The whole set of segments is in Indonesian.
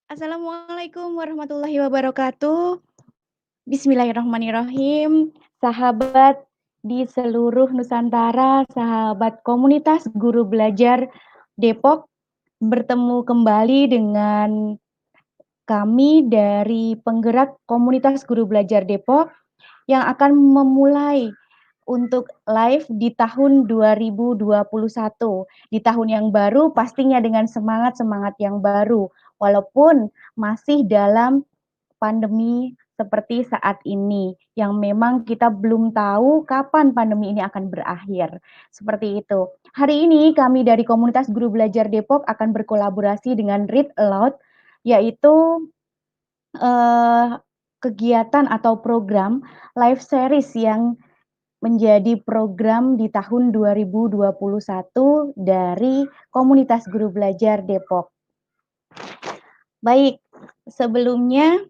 Assalamualaikum warahmatullahi wabarakatuh. Bismillahirrahmanirrahim. Sahabat di seluruh Nusantara, sahabat komunitas guru belajar Depok, bertemu kembali dengan kami dari penggerak komunitas guru belajar Depok yang akan memulai untuk live di tahun 2021. Di tahun yang baru pastinya dengan semangat-semangat yang baru. Walaupun masih dalam pandemi seperti saat ini, yang memang kita belum tahu kapan pandemi ini akan berakhir. Seperti itu. Hari ini kami dari komunitas guru belajar Depok akan berkolaborasi dengan Read Aloud, yaitu kegiatan atau program live series yang menjadi program di tahun 2021 dari komunitas guru belajar Depok. Baik, sebelumnya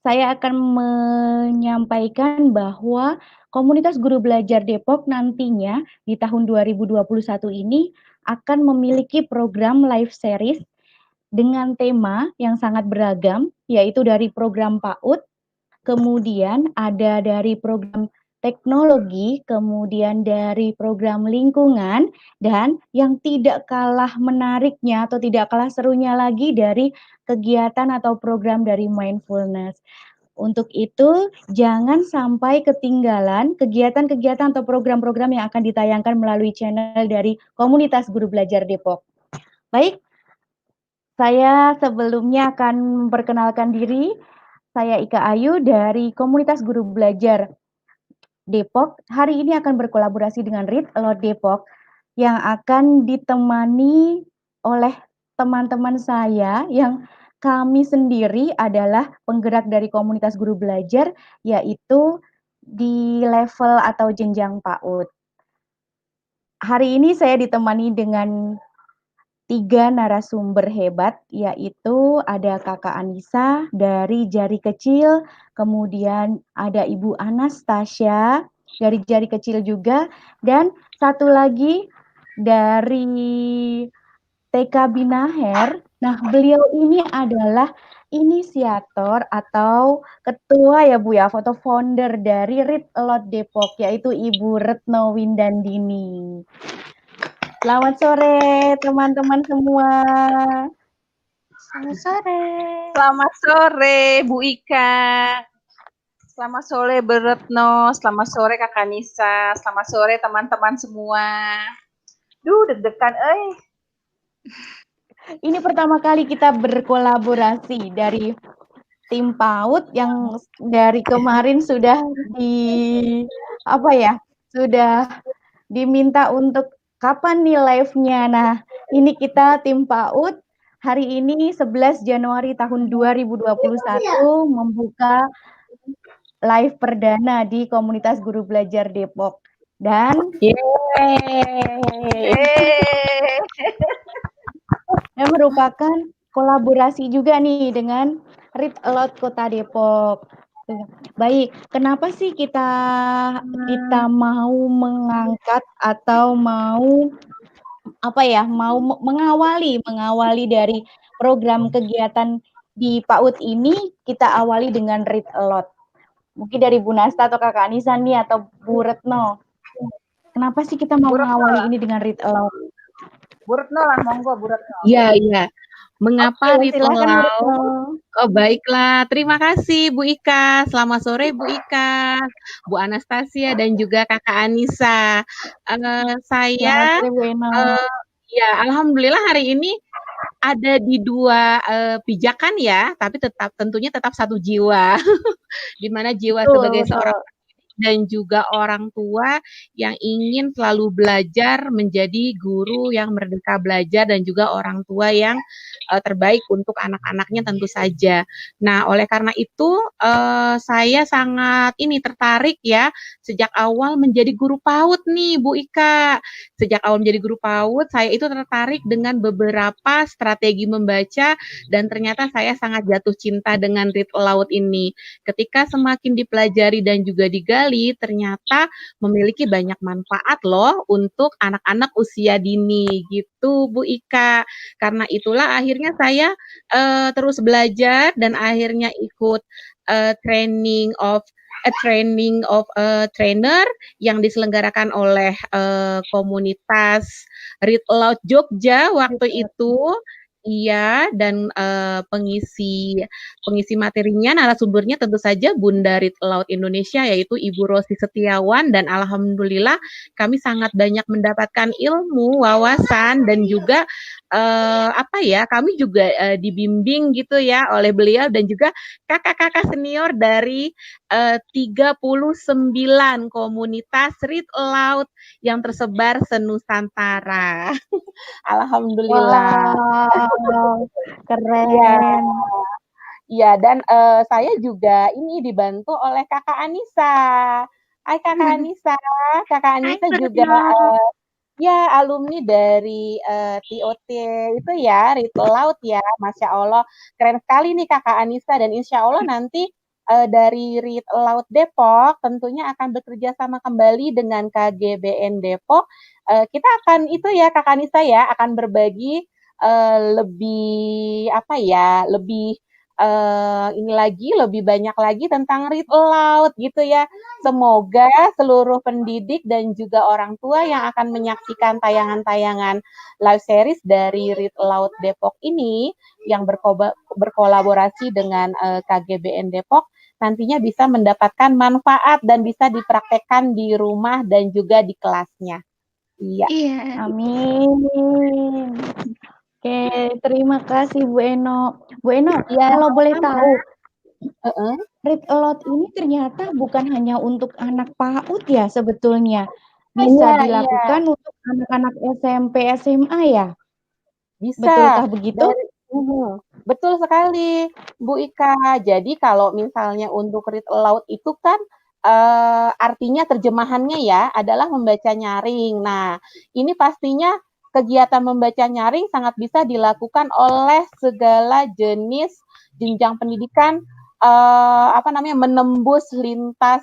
saya akan menyampaikan bahwa komunitas guru belajar Depok nantinya di tahun 2021 ini akan memiliki program live series dengan tema yang sangat beragam, yaitu dari program PAUD, kemudian ada dari program teknologi, kemudian dari program lingkungan, dan yang tidak kalah menariknya atau tidak kalah serunya lagi dari kegiatan atau program dari mindfulness. Untuk itu, jangan sampai ketinggalan kegiatan-kegiatan atau program-program yang akan ditayangkan melalui channel dari komunitas guru belajar Depok. Baik, saya sebelumnya akan memperkenalkan diri. Saya Ika Ayu dari komunitas guru belajar Depok. Hari ini akan berkolaborasi dengan Read Aloud Depok yang akan ditemani oleh teman-teman saya yang kami sendiri adalah penggerak dari komunitas guru belajar, yaitu di level atau jenjang PAUD. Hari ini saya ditemani dengan 3 narasumber hebat, yaitu ada Kakak Anissa dari Jari Kecil, kemudian ada Ibu Anastasia dari Jari Kecil juga, dan satu lagi dari TK Binaher. Nah, beliau ini adalah inisiator atau ketua ya Bu ya, foto founder dari Read Aloud Depok, yaitu Ibu Retno Windandini. Selamat sore teman-teman semua. Selamat sore. Selamat sore Bu Ika. Selamat sore Bu Retno. Selamat sore Kakak Nisa. Selamat sore teman-teman semua. Deg-degan Ini pertama kali kita berkolaborasi dari tim PAUD yang dari kemarin sudah sudah diminta untuk kapan nih live-nya. Nah, ini kita tim PAUD hari ini 11 Januari tahun 2021 membuka live perdana di komunitas guru belajar Depok. Dan yang merupakan kolaborasi juga nih dengan Read Aloud Kota Depok. Baik, kenapa sih kita mau mengangkat atau mau mengawali dari program kegiatan di PAUD ini, kita awali dengan Read Aloud. Mungkin dari Bu Nasta atau Kakak Anissa nih atau Bu Retno. Kenapa sih kita mau mengawali ini dengan Read Aloud? Bu Retno lah, monggo Bu Retno. Iya. Mengapa Read Aloud? Oh, baiklah. Terima kasih Bu Ika. Selamat sore Bu Ika, Bu Anastasia dan juga Kakak Anissa. Saya alhamdulillah hari ini ada di 2 pijakan ya, tapi tentunya tetap satu jiwa. Di mana jiwa sebagai seorang dan juga orang tua yang ingin selalu belajar menjadi guru yang merdeka belajar dan juga orang tua yang terbaik untuk anak-anaknya tentu saja. Nah, oleh karena itu saya sangat tertarik ya sejak awal menjadi guru PAUD nih Bu Ika. Sejak awal menjadi guru PAUD, saya itu tertarik dengan beberapa strategi membaca dan ternyata saya sangat jatuh cinta dengan Read Aloud ini. Ketika semakin dipelajari dan juga digali sekali ternyata memiliki banyak manfaat loh untuk anak-anak usia dini gitu Bu Ika. Karena itulah akhirnya saya terus belajar dan akhirnya ikut training of a trainer yang diselenggarakan oleh komunitas Read Aloud Jogja waktu itu. Iya, dan pengisi materinya, narasumbernya tentu saja Bunda Read Aloud Indonesia, yaitu Ibu Rosi Setiawan, dan alhamdulillah kami sangat banyak mendapatkan ilmu, wawasan, dan juga kami juga dibimbing gitu ya oleh beliau dan juga kakak-kakak senior dari 39 komunitas Read Aloud yang tersebar senusantara. Alhamdulillah. Wow, keren. Ya, dan saya juga ini dibantu oleh Kakak Anissa. Hai Kakak Anissa. Kakak Anissa juga ya alumni dari TOT itu ya, Read Aloud ya. Masya Allah, keren sekali nih Kakak Anissa, dan insya Allah nanti dari Read Aloud Depok tentunya akan bekerja sama kembali dengan KGBN Depok. Kita akan itu ya Kakak Anissa ya, akan berbagi lebih lebih banyak lagi tentang Read Aloud gitu ya. Semoga seluruh pendidik dan juga orang tua yang akan menyaksikan tayangan-tayangan live series dari Read Aloud Depok ini yang berkolaborasi dengan KGBN Depok nantinya bisa mendapatkan manfaat dan bisa dipraktekkan di rumah dan juga di kelasnya. Iya. Amin. Oke, terima kasih Bu Eno. Bu Eno, kalau boleh tahu, Read Aloud ini ternyata bukan hanya untuk anak PAUD ya sebetulnya. Bisa dilakukan untuk anak-anak SMP, SMA ya? Bisa. Betulkah begitu? Betul sekali, Bu Ika. Jadi kalau misalnya untuk Read Aloud itu kan artinya terjemahannya ya adalah membaca nyaring. Nah, ini pastinya kegiatan membaca nyaring sangat bisa dilakukan oleh segala jenis jenjang pendidikan, menembus lintas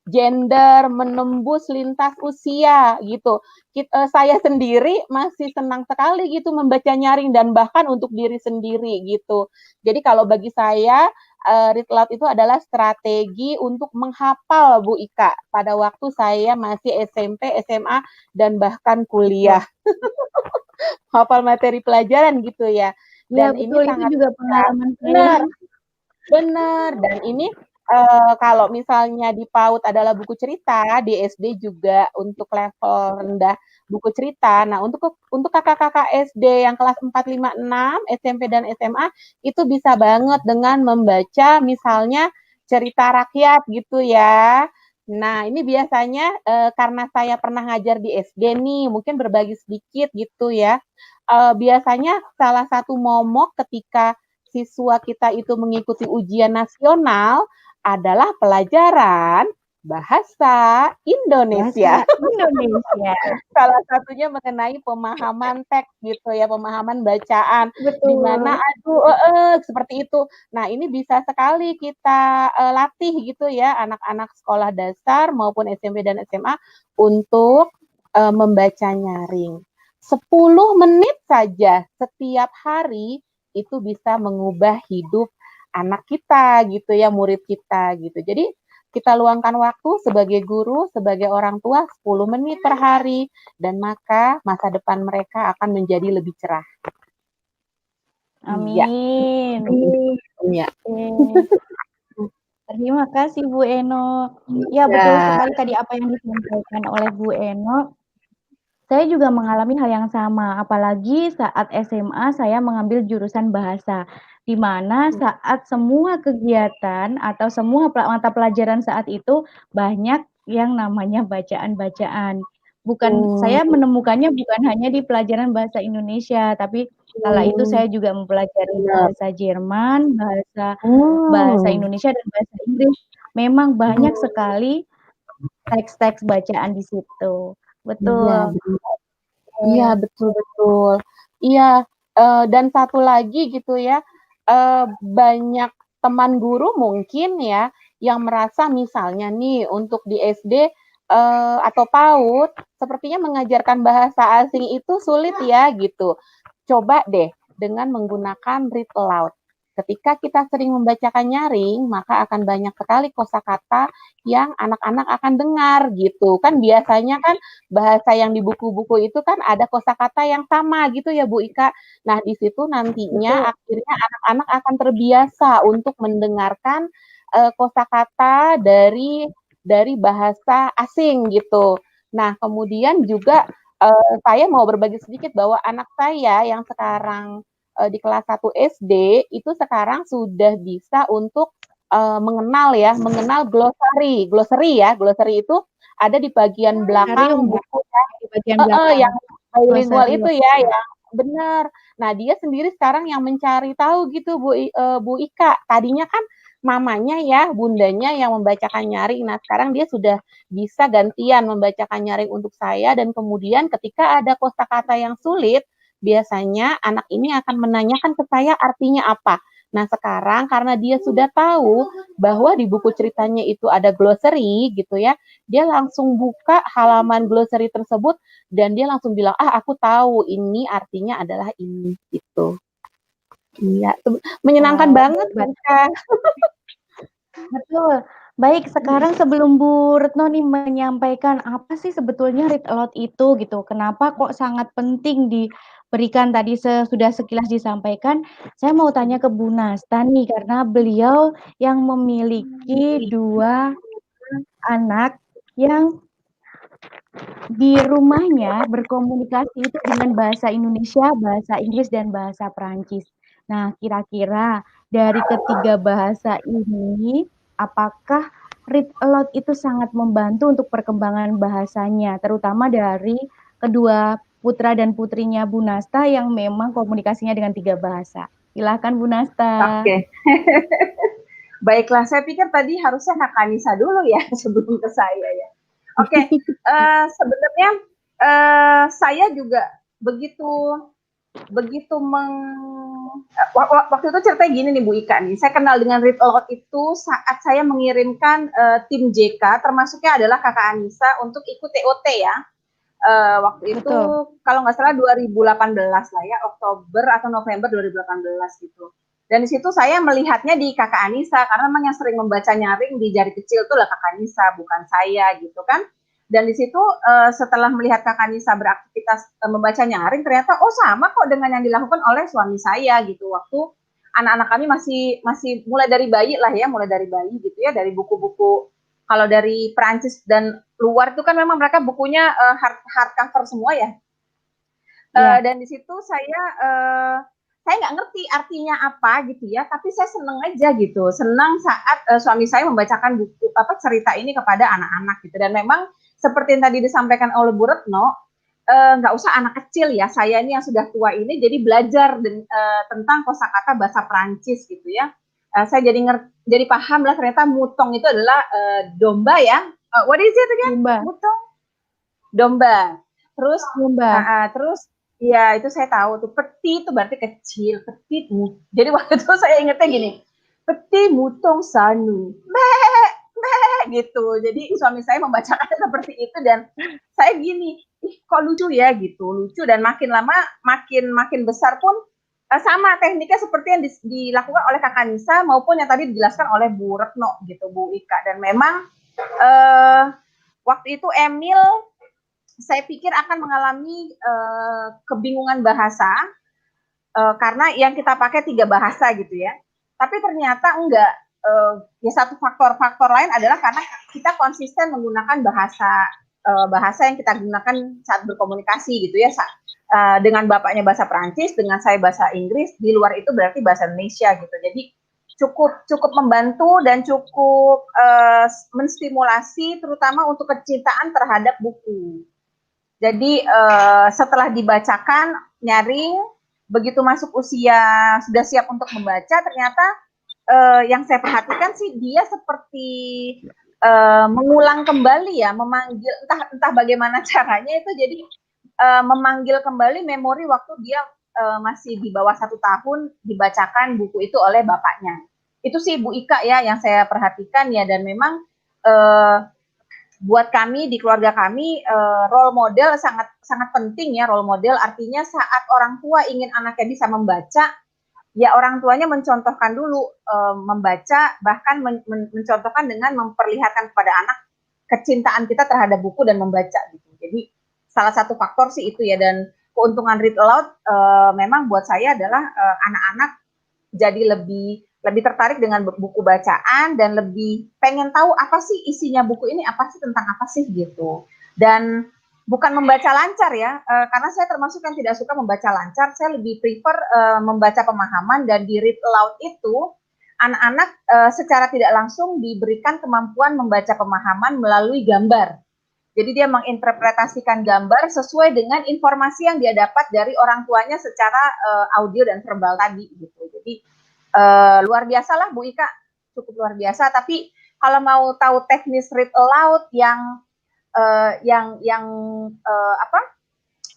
gender, menembus lintas usia gitu. Saya sendiri masih senang sekali gitu membaca nyaring dan bahkan untuk diri sendiri gitu. Jadi kalau bagi saya Read Aloud itu adalah strategi untuk menghafal Bu Ika pada waktu saya masih SMP, SMA dan bahkan kuliah. Hafal materi pelajaran gitu ya. Dan ya, ini betul, sangat itu juga pengalaman saya. Benar. Dan ini kalau misalnya di PAUD adalah buku cerita, di SD juga untuk level rendah buku cerita. Nah, untuk kakak-kakak SD yang kelas 4, 5, 6, SMP dan SMA itu bisa banget dengan membaca misalnya cerita rakyat gitu ya. Nah, ini biasanya karena saya pernah ngajar di SD nih, mungkin berbagi sedikit gitu ya. Biasanya salah satu momok ketika siswa kita itu mengikuti ujian nasional adalah pelajaran bahasa Indonesia. Salah satunya mengenai pemahaman teks gitu ya, pemahaman bacaan. Di mana seperti itu. Nah, ini bisa sekali kita latih gitu ya anak-anak sekolah dasar maupun SMP dan SMA untuk membaca nyaring. 10 menit saja setiap hari itu bisa mengubah hidup anak kita gitu ya, murid kita gitu. Jadi kita luangkan waktu sebagai guru, sebagai orang tua 10 menit per hari dan maka masa depan mereka akan menjadi lebih cerah. Amin. Iya. Terima kasih Bu Eno. Ya, betul sekali tadi apa yang disampaikan oleh Bu Eno. Saya juga mengalami hal yang sama, apalagi saat SMA saya mengambil jurusan bahasa, di mana saat semua kegiatan atau semua mata pelajaran saat itu banyak yang namanya bacaan-bacaan. Saya menemukannya bukan hanya di pelajaran bahasa Indonesia, tapi kala itu saya juga mempelajari bahasa Jerman, bahasa Indonesia dan bahasa Inggris. Memang banyak sekali teks-teks bacaan di situ. Betul. Iya, betul. Iya, dan satu lagi gitu ya, banyak teman guru mungkin ya yang merasa misalnya nih untuk di SD atau PAUD sepertinya mengajarkan bahasa asing itu sulit ya gitu. Coba deh dengan menggunakan read aloud. Ketika kita sering membacakan nyaring, maka akan banyak sekali kosakata yang anak-anak akan dengar gitu. Kan biasanya kan bahasa yang di buku-buku itu kan ada kosakata yang sama gitu ya Bu Ika. Nah, di situ nantinya Betul. akhirnya anak-anak akan terbiasa untuk mendengarkan kosakata dari bahasa asing gitu. Nah, kemudian juga saya mau berbagi sedikit bahwa anak saya yang sekarang di kelas 1 SD itu sekarang sudah bisa untuk mengenal glossary. Glossary itu ada di bagian Glosarium belakang ya, buku ya. di bagian belakang. Yang bilingual itu Glosarium. ya, yang benar. Nah, dia sendiri sekarang yang mencari tahu gitu Bu Ika. Tadinya kan mamanya ya, bundanya yang membacakan nyaring. Nah, sekarang dia sudah bisa gantian membacakan nyaring untuk saya dan kemudian ketika ada kosakata yang sulit, biasanya anak ini akan menanyakan ke saya artinya apa. Nah, sekarang karena dia sudah tahu bahwa di buku ceritanya itu ada glossary gitu ya, dia langsung buka halaman glossary tersebut dan dia langsung bilang, aku tahu ini artinya adalah ini gitu. Iya, menyenangkan banget Buka. Betul. Baik, sekarang sebelum Bu Retno nih menyampaikan apa sih sebetulnya read aloud itu gitu. Kenapa kok sangat penting diberikan tadi sudah sekilas disampaikan. Saya mau tanya ke Bu Nasta nih karena beliau yang memiliki 2 anak yang di rumahnya berkomunikasi itu dengan bahasa Indonesia, bahasa Inggris, dan bahasa Perancis. Nah, kira-kira dari ketiga bahasa ini, apakah read aloud itu sangat membantu untuk perkembangan bahasanya, terutama dari kedua putra dan putrinya Bu Nasta yang memang komunikasinya dengan 3 bahasa. Silakan Bu Nasta. Oke. Baiklah, saya pikir tadi harusnya Kak Kanisa dulu ya sebelum ke saya ya. Oke, sebenarnya saya juga begitu waktu itu ceritanya gini nih Bu Ika nih. Saya kenal dengan read aloud itu saat saya mengirimkan tim JK, termasuknya adalah Kakak Anissa untuk ikut TOT ya. Waktu itu kalau nggak salah 2018 lah ya, Oktober atau November 2018 gitu. Dan di situ saya melihatnya di Kakak Anissa karena memang yang sering membaca nyaring di jari kecil itu lah Kakak Anissa, bukan saya gitu kan. Dan di situ setelah melihat Kakak Anissa beraktivitas membaca nyaring, ternyata sama kok dengan yang dilakukan oleh suami saya gitu. Waktu anak-anak kami masih mulai dari bayi lah ya, mulai dari bayi gitu ya, dari buku-buku. Kalau dari Perancis dan luar itu kan memang mereka bukunya hard cover semua ya. Dan di situ saya nggak ngerti artinya apa gitu ya, tapi saya seneng aja gitu, senang saat suami saya membacakan buku cerita ini kepada anak-anak gitu. Dan memang seperti yang tadi disampaikan oleh Bu Retno, nggak usah anak kecil ya, saya ini yang sudah tua ini jadi belajar tentang kosakata bahasa Perancis gitu ya. Saya jadi paham lah ternyata mutong itu adalah domba ya. What is it again? Domba. Mutong? Domba. Terus Domba. terus ya itu saya tahu tuh, peti itu berarti kecil, peti. Jadi waktu itu saya ingetnya gini, peti mutong sanu, gitu. Jadi suami saya membacakan seperti itu dan saya gini, kok lucu ya gitu, lucu. Dan makin lama makin besar pun sama tekniknya seperti yang dilakukan oleh Kakak Nisa maupun yang tadi dijelaskan oleh Bu Retno gitu, Bu Ika. Dan memang waktu itu Emil saya pikir akan mengalami kebingungan bahasa karena yang kita pakai 3 bahasa gitu ya. Tapi ternyata enggak. Ya satu faktor lain adalah karena kita konsisten menggunakan bahasa yang kita gunakan saat berkomunikasi gitu ya. Dengan bapaknya bahasa Perancis, dengan saya bahasa Inggris, di luar itu berarti bahasa Indonesia gitu. Jadi cukup membantu dan cukup menstimulasi terutama untuk kecintaan terhadap buku. Jadi setelah dibacakan nyaring, begitu masuk usia sudah siap untuk membaca, ternyata yang saya perhatikan sih dia seperti mengulang kembali ya, memanggil entah bagaimana caranya itu, jadi memanggil kembali memori waktu dia masih di bawah 1 tahun dibacakan buku itu oleh bapaknya. Itu sih Bu Ika ya yang saya perhatikan ya, dan memang buat kami di keluarga kami role model sangat sangat penting ya. Role model artinya saat orang tua ingin anaknya bisa membaca, ya orang tuanya mencontohkan dulu membaca, bahkan mencontohkan dengan memperlihatkan kepada anak kecintaan kita terhadap buku dan membaca gitu. Jadi salah satu faktor sih itu ya, dan keuntungan read aloud memang buat saya adalah anak-anak jadi lebih tertarik dengan buku bacaan dan lebih pengen tahu apa sih isinya buku ini, apa sih, tentang apa sih gitu. Dan bukan membaca lancar ya, karena saya termasuk yang tidak suka membaca lancar. Saya lebih prefer membaca pemahaman, dan di read aloud itu anak-anak secara tidak langsung diberikan kemampuan membaca pemahaman melalui gambar. Jadi dia menginterpretasikan gambar sesuai dengan informasi yang dia dapat dari orang tuanya secara audio dan verbal tadi gitu. Jadi luar biasa lah Bu Ika, cukup luar biasa. Tapi kalau mau tahu teknis read aloud yang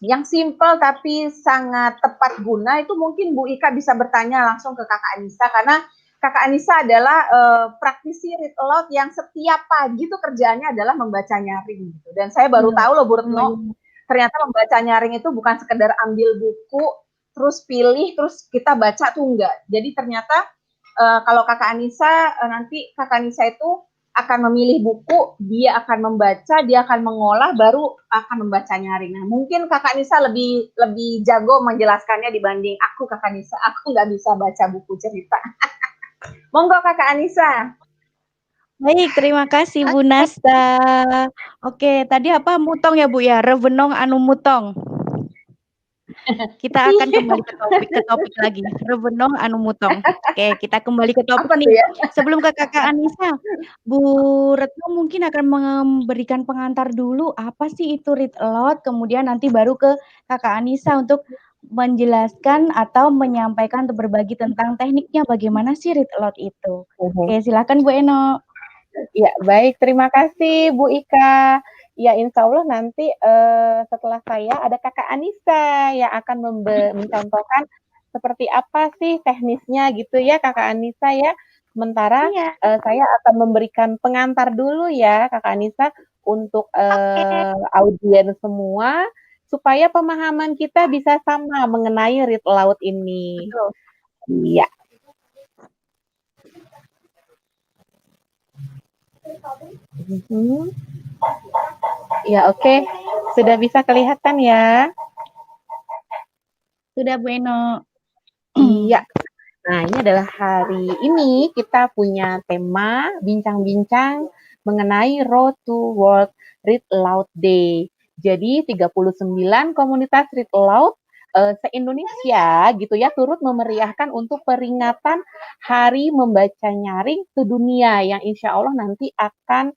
yang simple tapi sangat tepat guna, itu mungkin Bu Ika bisa bertanya langsung ke Kakak Anissa, karena Kakak Anissa adalah praktisi read aloud yang setiap pagi tuh kerjaannya adalah membaca nyaring gitu. Dan saya baru tahu loh Bu Retno, ternyata membaca nyaring itu bukan sekedar ambil buku terus pilih terus kita baca tuh enggak. Jadi ternyata kalau Kakak Anissa nanti Kakak Anissa itu akan memilih buku, dia akan membaca, dia akan mengolah, baru akan membaca nyaring. Nah, mungkin Kakak Anissa lebih jago menjelaskannya dibanding aku, Kakak Anissa. Aku nggak bisa baca buku cerita. Monggo Kakak Anissa. Baik, terima kasih Bu Nasta. Oke, tadi apa mutong ya Bu ya? Revenong anu mutong. Kita akan kembali ke topik lagi. Revenong anu mutong. Oke, kita kembali ke topik nih. Ya? Sebelum ke Kakak Anissa, Bu Retno mungkin akan memberikan pengantar dulu apa sih itu read aloud, kemudian nanti baru ke Kakak Anissa untuk menjelaskan atau menyampaikan atau berbagi tentang tekniknya bagaimana sih read aloud itu. Oke, silakan Bu Eno. Ya, baik. Terima kasih Bu Ika. Ya, insya Allah nanti setelah saya ada Kakak Anissa yang akan mencontohkan seperti apa sih teknisnya gitu ya Kakak Anissa ya. Sementara saya akan memberikan pengantar dulu ya Kakak Anissa untuk audiens semua supaya pemahaman kita bisa sama mengenai read aloud ini. Iya. Ya, oke. Sudah bisa kelihatan ya? Sudah, Bu Eno. Iya. Nah, ini adalah hari ini kita punya tema bincang-bincang mengenai Road to World Read Aloud Day. Jadi 39 komunitas Read Aloud se-Indonesia gitu ya turut memeriahkan untuk peringatan Hari Membaca Nyaring sedunia yang insya Allah nanti akan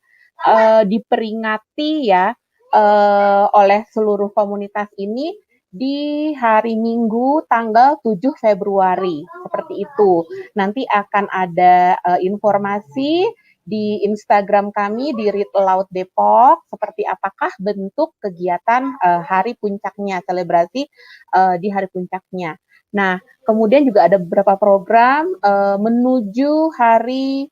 diperingati ya oleh seluruh komunitas ini di hari Minggu tanggal 7 Februari. Seperti itu. Nanti akan ada informasi di Instagram kami di Read Aloud Depok seperti apakah bentuk kegiatan hari puncaknya, selebrasi di hari puncaknya. Nah, kemudian juga ada beberapa program menuju hari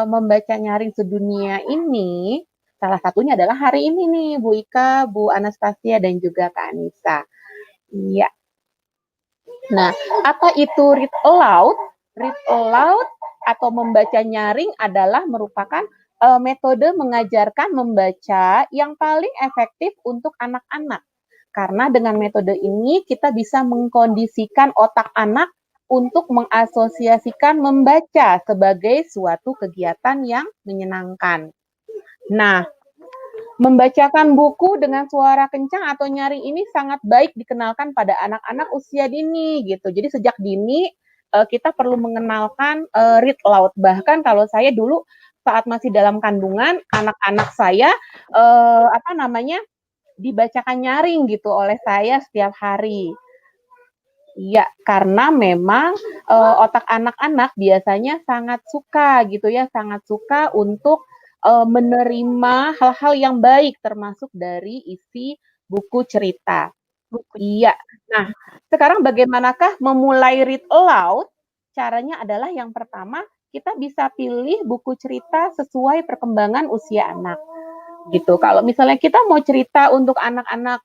membaca nyaring sedunia ini. Salah satunya adalah hari ini nih, Bu Ika, Bu Anastasia, dan juga Kak Anissa. Iya. Nah, apa itu read aloud? Read aloud atau membaca nyaring adalah merupakan metode mengajarkan membaca yang paling efektif untuk anak-anak. Karena dengan metode ini kita bisa mengkondisikan otak anak untuk mengasosiasikan membaca sebagai suatu kegiatan yang menyenangkan. Nah, membacakan buku dengan suara kencang atau nyaring ini sangat baik dikenalkan pada anak-anak usia dini gitu. Jadi sejak dini kita perlu mengenalkan read aloud. Bahkan kalau saya dulu saat masih dalam kandungan, anak-anak saya dibacakan nyaring gitu oleh saya setiap hari. Iya, karena memang otak anak-anak biasanya sangat suka gitu ya, sangat suka untuk menerima hal-hal yang baik termasuk dari isi buku cerita. Iya. Nah, sekarang bagaimanakah memulai read aloud? Caranya adalah yang pertama kita bisa pilih buku cerita sesuai perkembangan usia anak. Gitu. Kalau misalnya kita mau cerita untuk anak-anak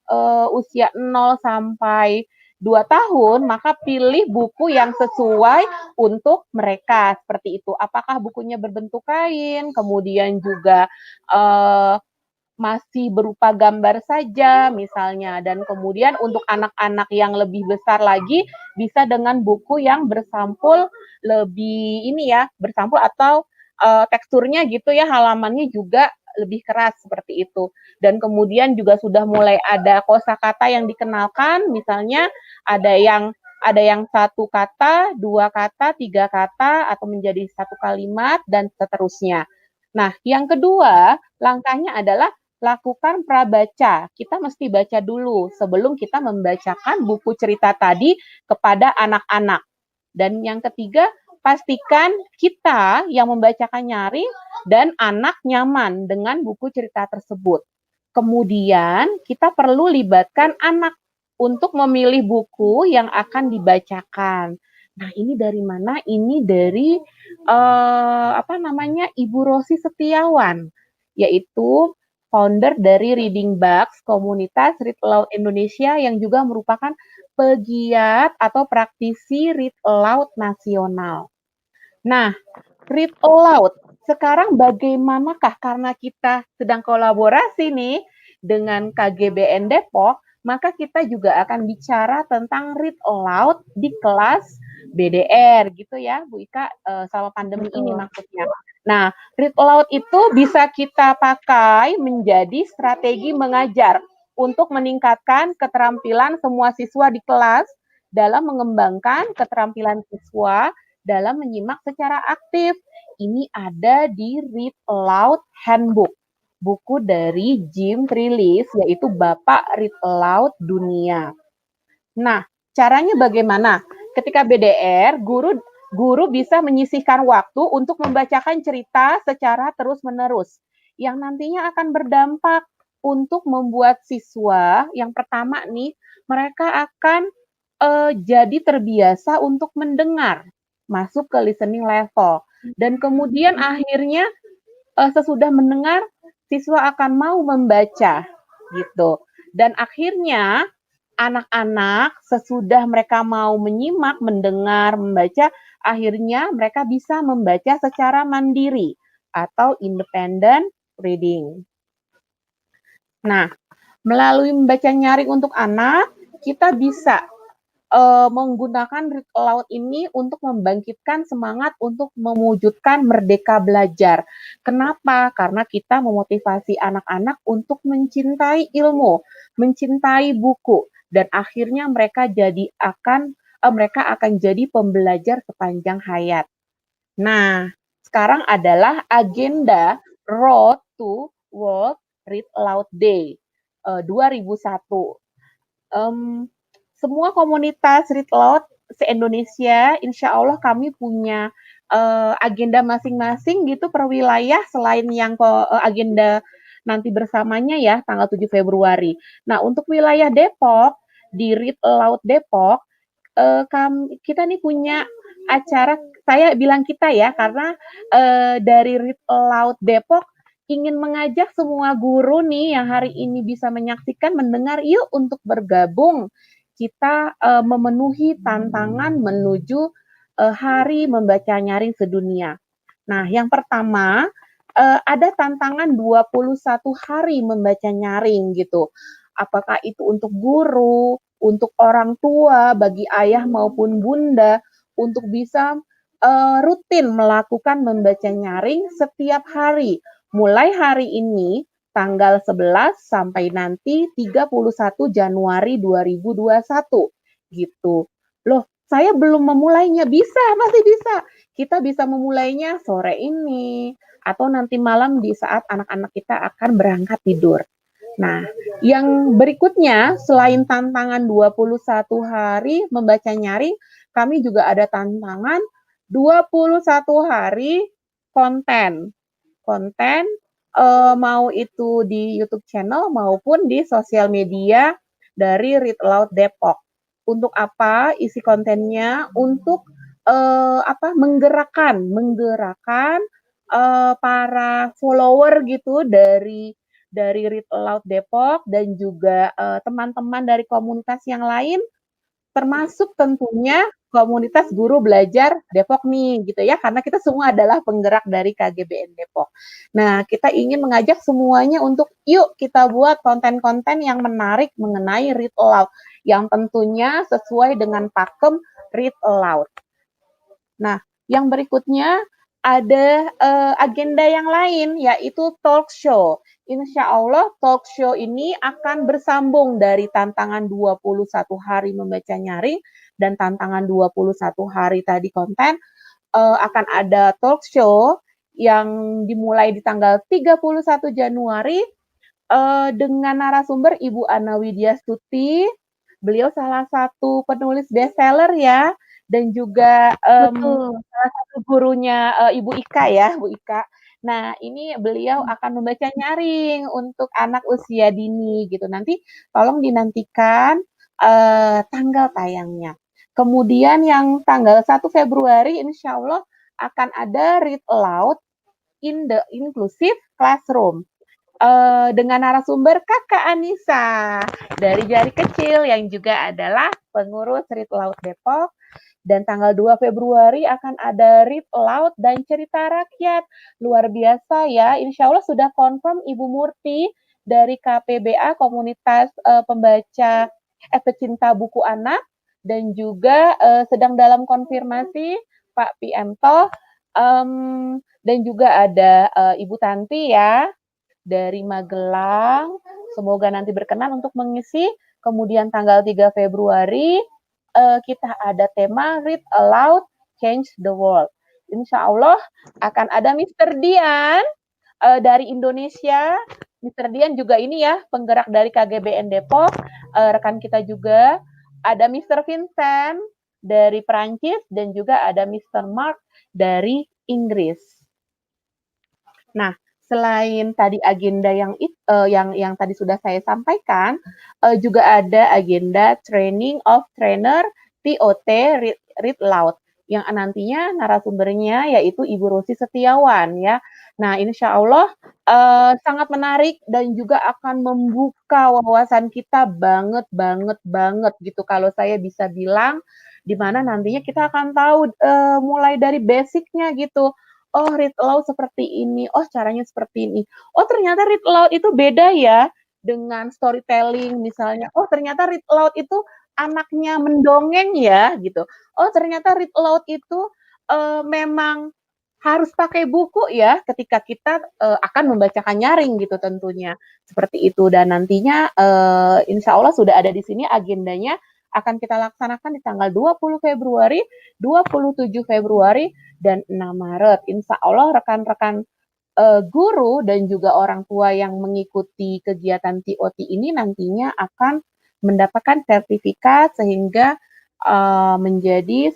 usia 0 sampai 2 tahun, maka pilih buku yang sesuai untuk mereka, seperti itu. Apakah bukunya berbentuk kain, kemudian juga masih berupa gambar saja misalnya, dan kemudian untuk anak-anak yang lebih besar lagi bisa dengan buku yang bersampul lebih ini ya, bersampul atau teksturnya gitu ya, halamannya juga lebih keras seperti itu. Dan kemudian juga sudah mulai ada kosakata yang dikenalkan, misalnya ada yang satu kata, dua kata, tiga kata, atau menjadi satu kalimat, dan seterusnya. Nah, yang kedua, langkahnya adalah lakukan prabaca. Kita mesti baca dulu sebelum kita membacakan buku cerita tadi kepada anak-anak. Dan yang ketiga, pastikan kita yang membacakan nyaring dan anak nyaman dengan buku cerita tersebut. Kemudian kita perlu libatkan anak untuk memilih buku yang akan dibacakan. Nah, ini dari mana? Ini dari Ibu Rosi Setiawan, yaitu founder dari Reading Bugs, komunitas Read Aloud Indonesia yang juga merupakan pegiat atau praktisi Read Aloud nasional. Nah, Read Aloud, sekarang bagaimanakah karena kita sedang kolaborasi nih dengan KGBN Depok, maka kita juga akan bicara tentang Read Aloud di kelas BDR gitu ya, Bu Ika, selama pandemi ini maksudnya. Nah, Read Aloud itu bisa kita pakai menjadi strategi mengajar untuk meningkatkan keterampilan semua siswa di kelas dalam mengembangkan keterampilan siswa dalam menyimak secara aktif. Ini ada di Read Aloud Handbook, buku dari Jim Trelease, yaitu Bapak Read Aloud Dunia. Nah, caranya bagaimana? Ketika BDR, guru bisa menyisihkan waktu untuk membacakan cerita secara terus-menerus, yang nantinya akan berdampak untuk membuat siswa, yang pertama nih, mereka akan jadi terbiasa untuk mendengar, masuk ke listening level. Dan kemudian akhirnya sesudah mendengar, siswa akan mau membaca, gitu. Dan akhirnya anak-anak sesudah mereka mau menyimak, mendengar, membaca, akhirnya mereka bisa membaca secara mandiri atau independent reading. Nah, melalui membaca nyaring untuk anak, kita bisa menggunakan Read Aloud ini untuk membangkitkan semangat untuk mewujudkan merdeka belajar. Kenapa? Karena kita memotivasi anak-anak untuk mencintai ilmu, mencintai buku, dan akhirnya mereka akan jadi pembelajar sepanjang hayat. Nah, sekarang adalah agenda Road to World Read Aloud Day 2001. Semua komunitas Read Aloud se-Indonesia, insya Allah kami punya agenda masing-masing gitu per wilayah, selain yang agenda nanti bersamanya ya, tanggal 7 Februari. Nah, untuk wilayah Depok, di Read Aloud Depok, kita nih punya acara, saya bilang kita ya, karena dari Read Aloud Depok ingin mengajak semua guru nih yang hari ini bisa menyaksikan, mendengar, yuk untuk bergabung. Kita memenuhi tantangan menuju hari membaca nyaring sedunia. Nah, yang pertama, ada tantangan 21 hari membaca nyaring gitu. Apakah itu untuk guru, untuk orang tua, bagi ayah maupun bunda, untuk bisa rutin melakukan membaca nyaring setiap hari. Mulai hari ini, tanggal 11 sampai nanti 31 Januari 2021 gitu. Loh, saya belum memulainya. Bisa, masih bisa. Kita bisa memulainya sore ini atau nanti malam di saat anak-anak kita akan berangkat tidur. Nah, yang berikutnya selain tantangan 21 hari membaca nyaring, kami juga ada tantangan 21 hari konten. Konten mau itu di YouTube channel maupun di sosial media dari Read Aloud Depok. Untuk apa isi kontennya? Untuk menggerakkan para follower gitu dari Read Aloud Depok dan juga teman-teman dari komunitas yang lain, termasuk tentunya komunitas guru belajar Depok nih gitu ya, karena kita semua adalah penggerak dari KGBN Depok. Nah, kita ingin mengajak semuanya untuk yuk kita buat konten-konten yang menarik mengenai Read Aloud, yang tentunya sesuai dengan pakem Read Aloud. Nah, yang berikutnya ada agenda yang lain, yaitu talk show. Insya Allah talk show ini akan bersambung dari tantangan 21 hari membaca nyaring dan tantangan 21 hari tadi konten, akan ada talk show yang dimulai di tanggal 31 Januari dengan narasumber Ibu Ana Widyastuti. Beliau salah satu penulis bestseller ya, dan juga salah satu gurunya Ibu Ika ya, Bu Ika. Nah, ini beliau akan membaca nyaring untuk anak usia dini gitu. Nanti tolong dinantikan tanggal tayangnya. Kemudian yang tanggal 1 Februari insya Allah akan ada Read Aloud in the Inclusive Classroom. Dengan narasumber Kakak Anissa dari Jari Kecil yang juga adalah pengurus Read Aloud Depok. Dan tanggal 2 Februari akan ada Read Aloud dan cerita rakyat. Luar biasa ya, insya Allah sudah confirm Ibu Murti dari KPBA, Komunitas Pembaca Pecinta Buku Anak, dan juga sedang dalam konfirmasi Pak Pianto, dan juga ada Ibu Tanti ya, dari Magelang, semoga nanti berkenan untuk mengisi. Kemudian tanggal 3 Februari kita ada tema Read Aloud, Change the World. Insya Allah akan ada Mr. Dian dari Indonesia. Mr. Dian juga ini ya, penggerak dari KGBN Depok. Rekan kita juga ada Mr. Vincent dari Perancis dan juga ada Mr. Mark dari Inggris. Nah, selain tadi agenda yang tadi sudah saya sampaikan, juga ada agenda Training of Trainer TOT Read Aloud yang nantinya narasumbernya yaitu Ibu Rosi Setiawan ya. Nah, insya Allah sangat menarik dan juga akan membuka wawasan kita banget gitu. Kalau saya bisa bilang, di mana nantinya kita akan tahu mulai dari basicnya gitu. Oh, Read Aloud seperti ini, oh caranya seperti ini. Oh, ternyata Read Aloud itu beda ya dengan storytelling misalnya. Oh, ternyata Read Aloud itu anaknya mendongeng ya gitu. Oh, ternyata Read Aloud itu memang harus pakai buku ya ketika kita akan membacakan nyaring gitu tentunya. Seperti itu, dan nantinya insya Allah sudah ada di sini agendanya akan kita laksanakan di tanggal 20 Februari, 27 Februari, dan 6 Maret. Insya Allah rekan-rekan guru dan juga orang tua yang mengikuti kegiatan TOT ini nantinya akan mendapatkan sertifikat sehingga menjadi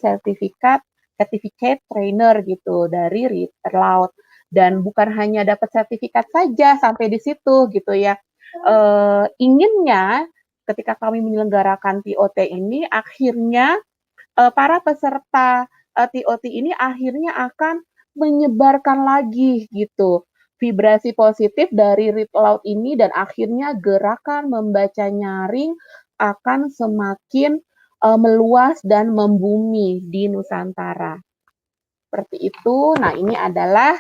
certificate trainer gitu dari Read Aloud. Dan bukan hanya dapat sertifikat saja sampai di situ gitu ya. Inginnya ketika kami menyelenggarakan TOT ini akhirnya para peserta TOT ini akhirnya akan menyebarkan lagi gitu vibrasi positif dari Read Aloud ini, dan akhirnya gerakan membaca nyaring akan semakin meluas dan membumi di Nusantara. Seperti itu. Nah, ini adalah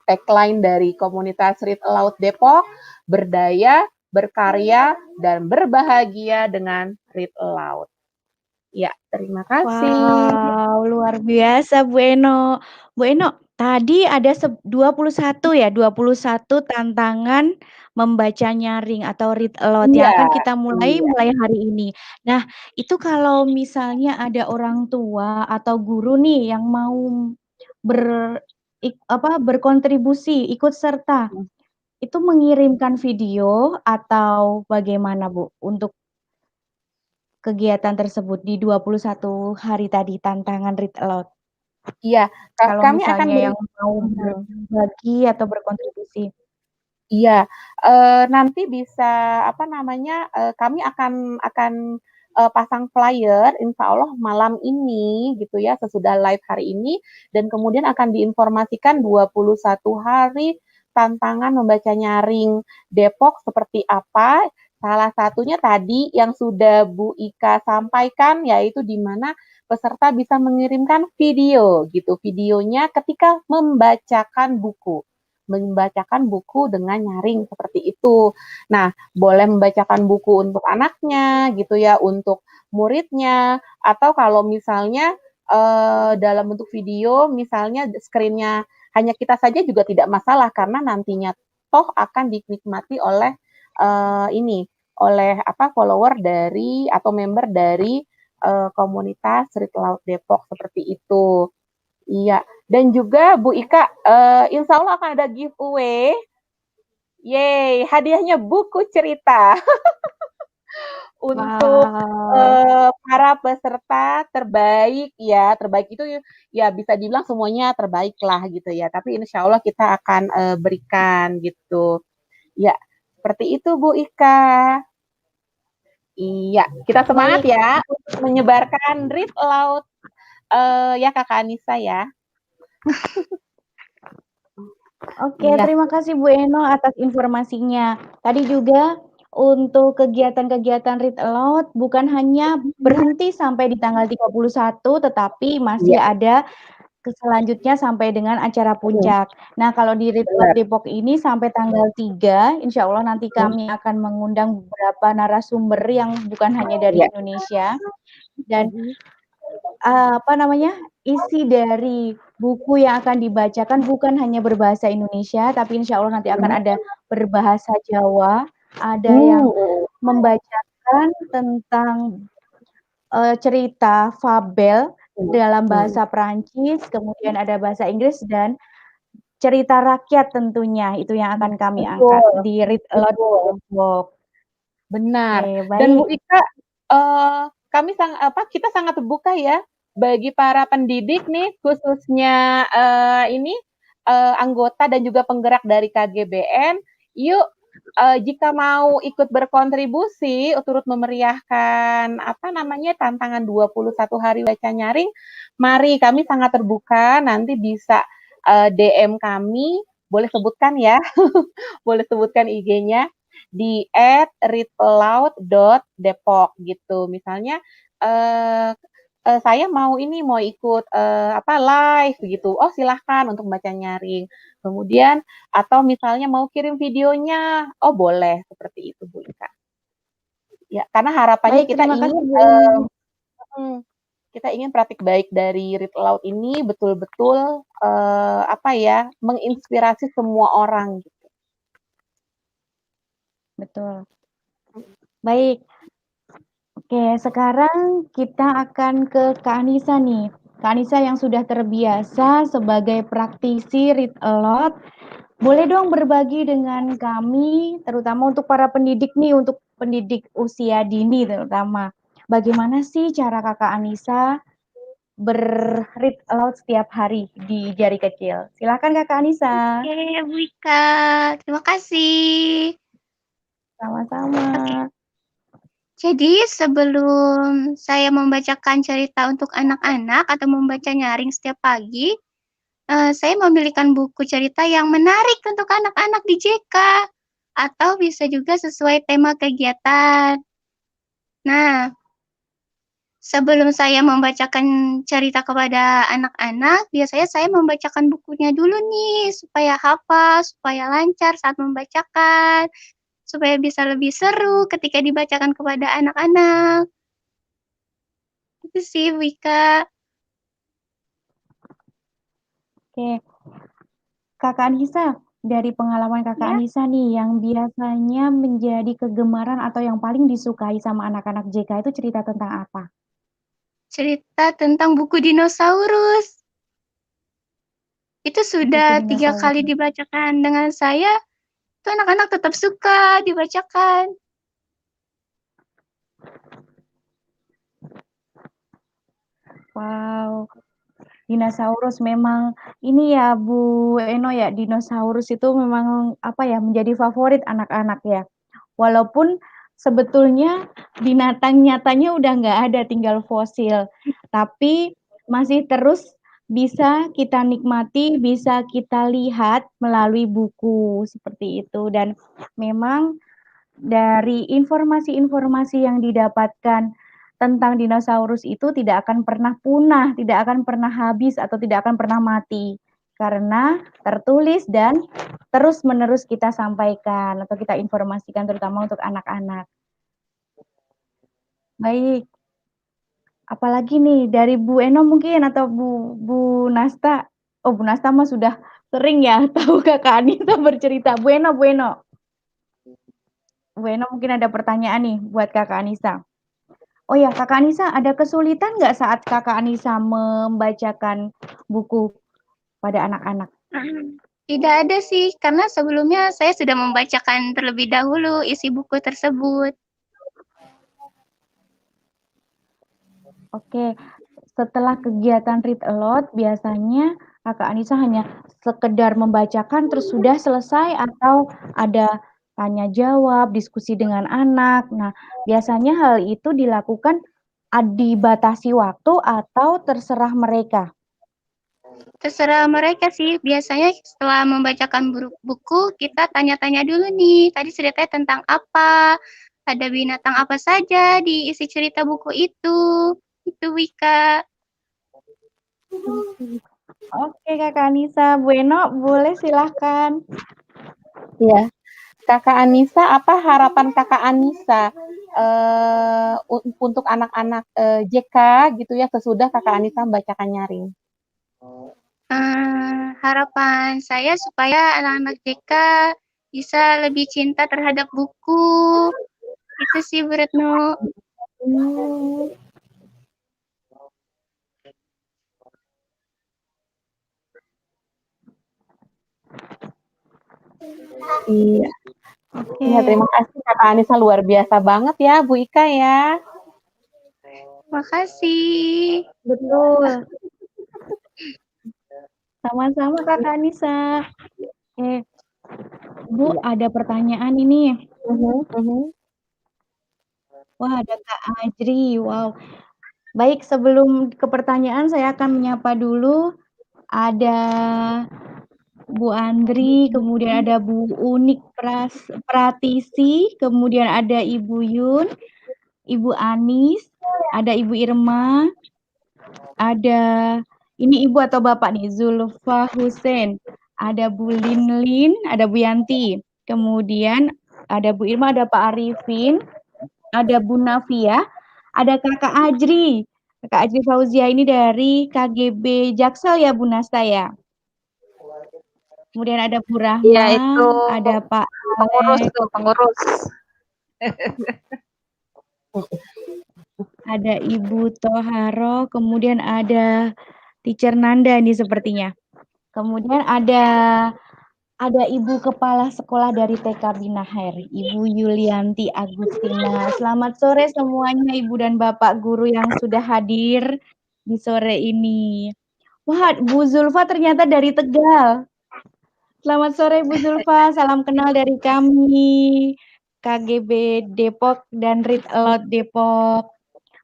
tagline dari komunitas Read Aloud Depok, berdaya, berkarya, dan berbahagia dengan Read Aloud. Ya, terima kasih. Wow, luar biasa Bu Eno. Bu Eno, tadi ada 21 ya, 21 tantangan membaca nyaring atau Read Aloud yang akan kita mulai hari ini. Nah, itu kalau misalnya ada orang tua atau guru nih yang mau berkontribusi, ikut serta, itu mengirimkan video atau bagaimana Bu untuk kegiatan tersebut di 21 hari tadi tantangan Read Aloud? Iya, Kalau kami akan misalnya yang mau berbagi atau berkontribusi. Iya, nanti bisa kami akan pasang flyer, insya Allah malam ini gitu ya, sesudah live hari ini, dan kemudian akan diinformasikan 21 hari tantangan membaca nyaring Depok seperti apa. Salah satunya tadi yang sudah Bu Ika sampaikan, yaitu di mana peserta bisa mengirimkan video gitu, videonya ketika membacakan buku dengan nyaring seperti itu. Nah, boleh membacakan buku untuk anaknya gitu ya, untuk muridnya, atau kalau misalnya dalam bentuk video, misalnya screen-nya hanya kita saja juga tidak masalah karena nantinya toh akan dinikmati oleh oleh follower dari atau member dari komunitas Read Aloud Depok seperti itu. Iya, dan juga Bu Ika, insya Allah akan ada giveaway. Yeay, hadiahnya buku cerita untuk para peserta terbaik ya. Terbaik itu ya bisa dibilang semuanya terbaik lah gitu ya. Tapi insya Allah kita akan berikan gitu. Ya, seperti itu Bu Ika. Iya, kita semangat ya untuk menyebarkan Read Aloud ya Kakak Anissa ya. Oke, terima kasih Bu Eno atas informasinya. Tadi juga untuk kegiatan-kegiatan Read Aloud bukan hanya berhenti sampai di tanggal 31, tetapi masih ada selanjutnya sampai dengan acara puncak. Nah, kalau di Read Aloud Depok ini sampai tanggal 3, insya Allah nanti kami akan mengundang beberapa narasumber yang bukan hanya dari Indonesia. Dan isi dari buku yang akan dibacakan bukan hanya berbahasa Indonesia, tapi insya Allah nanti akan ada berbahasa Jawa, ada yang membacakan tentang cerita fabel dalam bahasa Perancis, kemudian ada bahasa Inggris dan cerita rakyat tentunya, itu yang akan kami angkat di Read Aloud Depok. Benar. Dan Bu Ika, kita sangat terbuka ya bagi para pendidik nih, khususnya anggota dan juga penggerak dari KGBN. Yuk, jika mau ikut berkontribusi turut memeriahkan tantangan 21 hari baca nyaring, mari, kami sangat terbuka. Nanti bisa DM kami, boleh sebutkan ya, boleh sebutkan IG-nya di @readaloud.depok gitu. Misalnya saya mau ikut live gitu. Oh, silahkan untuk baca nyaring. Kemudian atau misalnya mau kirim videonya, oh boleh, seperti itu Bu Ika. Ya, karena harapannya kita ingin praktik baik dari Read Aloud ini betul-betul menginspirasi semua orang gitu. Betul. Baik. Oke, sekarang kita akan ke Kak Anissa nih. Kak Anissa yang sudah terbiasa sebagai praktisi Read Aloud, boleh dong berbagi dengan kami, terutama untuk para pendidik nih, untuk pendidik usia dini terutama. Bagaimana sih cara Kakak Anissa ber-read aloud setiap hari di jari kecil? Silakan Kakak Anissa. Oke, Bu Ika. Terima kasih. Sama-sama. Oke. Jadi sebelum saya membacakan cerita untuk anak-anak atau membaca nyaring setiap pagi, saya memilihkan buku cerita yang menarik untuk anak-anak di JK, atau bisa juga sesuai tema kegiatan. Nah, sebelum saya membacakan cerita kepada anak-anak, biasanya saya membacakan bukunya dulu nih, supaya hafal, supaya lancar saat membacakan, supaya bisa lebih seru ketika dibacakan kepada anak-anak. Itu sih, Wika. Oke. Kakak Anissa, dari pengalaman Kakak Anissa nih, yang biasanya menjadi kegemaran atau yang paling disukai sama anak-anak JK itu cerita tentang apa? Cerita tentang buku dinosaurus. Itu sudah 3 kali dibacakan dengan saya, itu anak-anak tetap suka dibacakan. Wow, dinosaurus memang ini ya Bu Eno ya, dinosaurus itu memang menjadi favorit anak-anak ya. Walaupun sebetulnya binatang nyatanya udah nggak ada, tinggal fosil. Tapi masih terus bisa kita nikmati, bisa kita lihat melalui buku, seperti itu. Dan memang dari informasi-informasi yang didapatkan tentang dinosaurus itu tidak akan pernah punah, tidak akan pernah habis, atau tidak akan pernah mati. Karena tertulis dan terus-menerus kita sampaikan atau kita informasikan, terutama untuk anak-anak. Baik. Apalagi nih dari Bu Eno mungkin atau Bu Nasta? Oh, Bu Nasta mah sudah sering ya tahu Kakak Anissa bercerita. Bu Eno mungkin ada pertanyaan nih buat Kakak Anissa. Oh ya, Kakak Anissa, ada kesulitan nggak saat Kakak Anissa membacakan buku pada anak-anak? Tidak ada sih, karena sebelumnya saya sudah membacakan terlebih dahulu isi buku tersebut. Oke, setelah kegiatan read aloud, biasanya Kakak Anissa hanya sekedar membacakan terus sudah selesai, atau ada tanya jawab, diskusi dengan anak. Nah, biasanya hal itu dilakukan dibatasi waktu atau terserah mereka? Terserah mereka sih, biasanya setelah membacakan buku, kita tanya-tanya dulu nih, tadi ceritanya tentang apa, ada binatang apa saja di isi cerita buku itu Wika. Oke, Kakak Anissa. Bu Eno, boleh silahkan. Iya, Kakak Anissa, apa harapan Kakak Anissa untuk anak-anak JK gitu ya, sesudah Kakak Anissa membacakan nyaring? Harapan saya supaya anak-anak JK bisa lebih cinta terhadap buku. Itu sih, Bu Retno. Iya. Ya, terima kasih Kakak Anissa, luar biasa banget ya Bu Ika ya. Makasih. Betul. Sama-sama Kakak Anissa. Bu, ada pertanyaan ini. Wah, ada Kak Ajri. Wow. Baik, sebelum ke pertanyaan saya akan menyapa dulu. Ada Bu Andri, kemudian ada Bu Unik Pratisi, kemudian ada Ibu Yun, Ibu Anis, ada Ibu Irma, ada ini Ibu atau Bapak nih, Zulfa Hussein, ada Bu Linlin, ada Bu Yanti, kemudian ada Bu Irma, ada Pak Arifin, ada Bu Navia, ada Kakak Ajri. Kakak Ajri Fauzia ini dari KGB Jaksel ya Bu Nasta ya. Kemudian ada Bu Rahma, ya, itu ada Pak pengurus. Ada Ibu Toharo, kemudian ada Teacher Nanda nih sepertinya. Kemudian ada Ibu Kepala Sekolah dari TK Binaher, Ibu Yulianti Agustina. Selamat sore semuanya Ibu dan Bapak Guru yang sudah hadir di sore ini. Wah, Bu Zulfa ternyata dari Tegal. Selamat sore Bu Zulfa, salam kenal dari kami, KGB Depok dan Read Aloud Depok.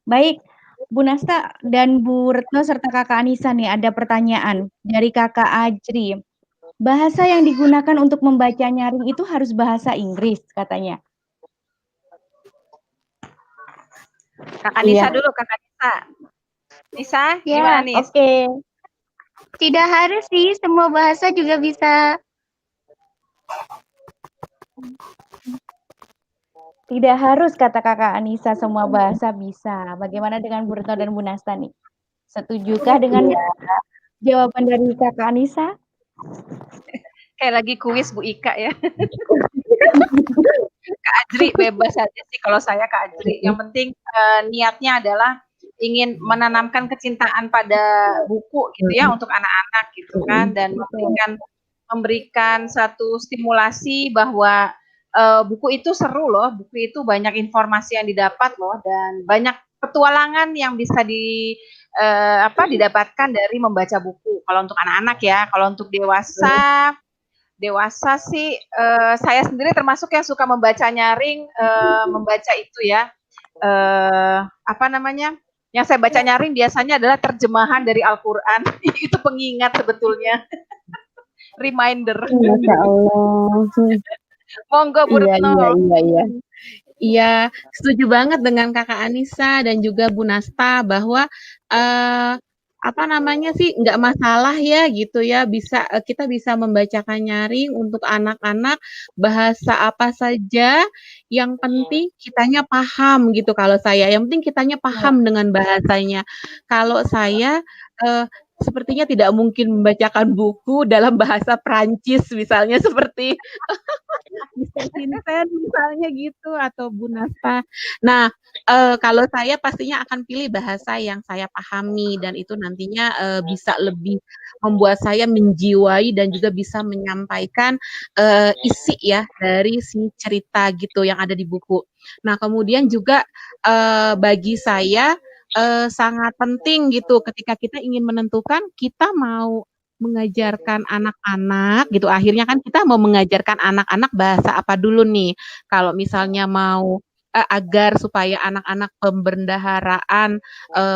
Baik, Bu Nasta dan Bu Retno serta Kakak Anissa nih ada pertanyaan dari Kakak Ajri. Bahasa yang digunakan untuk membaca nyaring itu harus bahasa Inggris katanya. Kakak Nisa dulu, Kakak Nisa. Nisa, gimana nih? Oke. Tidak harus sih, semua bahasa juga bisa. Tidak harus, kata Kakak Anissa, semua bahasa bisa. Bagaimana dengan Bu Retno dan Bu Nasta nih? Setujukah dengan jawaban dari Kakak Anissa? Kayak lagi kuis Bu Ika ya. Kak Ajri bebas aja sih kalau saya Kak Ajri. Yang penting niatnya adalah ingin menanamkan kecintaan pada buku gitu ya untuk anak-anak gitu kan, dan memberikan satu stimulasi bahwa buku itu seru loh, buku itu banyak informasi yang didapat loh, dan banyak petualangan yang bisa didapatkan dari membaca buku. Kalau untuk anak-anak ya, kalau untuk dewasa Dewasa sih, saya sendiri termasuk yang suka membaca nyaring, membaca itu ya, apa namanya, yang saya baca nyaring biasanya adalah terjemahan dari Al-Quran. Itu pengingat sebetulnya. Reminder. Masya Allah. Monggo Bu Iya, Retno. iya, iya, iya. Iya, setuju banget dengan Kakak Anissa dan juga Bu Nasta bahwa apa namanya sih, nggak masalah ya gitu ya, kita bisa membacakan nyaring untuk anak-anak bahasa apa saja, yang penting kitanya paham gitu kalau saya, yang penting kitanya paham dengan bahasanya. Kalau saya sepertinya tidak mungkin membacakan buku dalam bahasa Prancis misalnya seperti Mr. Vincent misalnya gitu atau Bu Nasta. Nah, kalau saya pastinya akan pilih bahasa yang saya pahami dan itu nantinya bisa lebih membuat saya menjiwai dan juga bisa menyampaikan isi ya dari si cerita gitu yang ada di buku. Nah, kemudian juga bagi saya sangat penting gitu ketika kita ingin menentukan kita mau mengajarkan anak-anak gitu. Akhirnya kan kita mau mengajarkan anak-anak bahasa apa dulu nih. Kalau misalnya mau agar supaya anak-anak pembendaharaan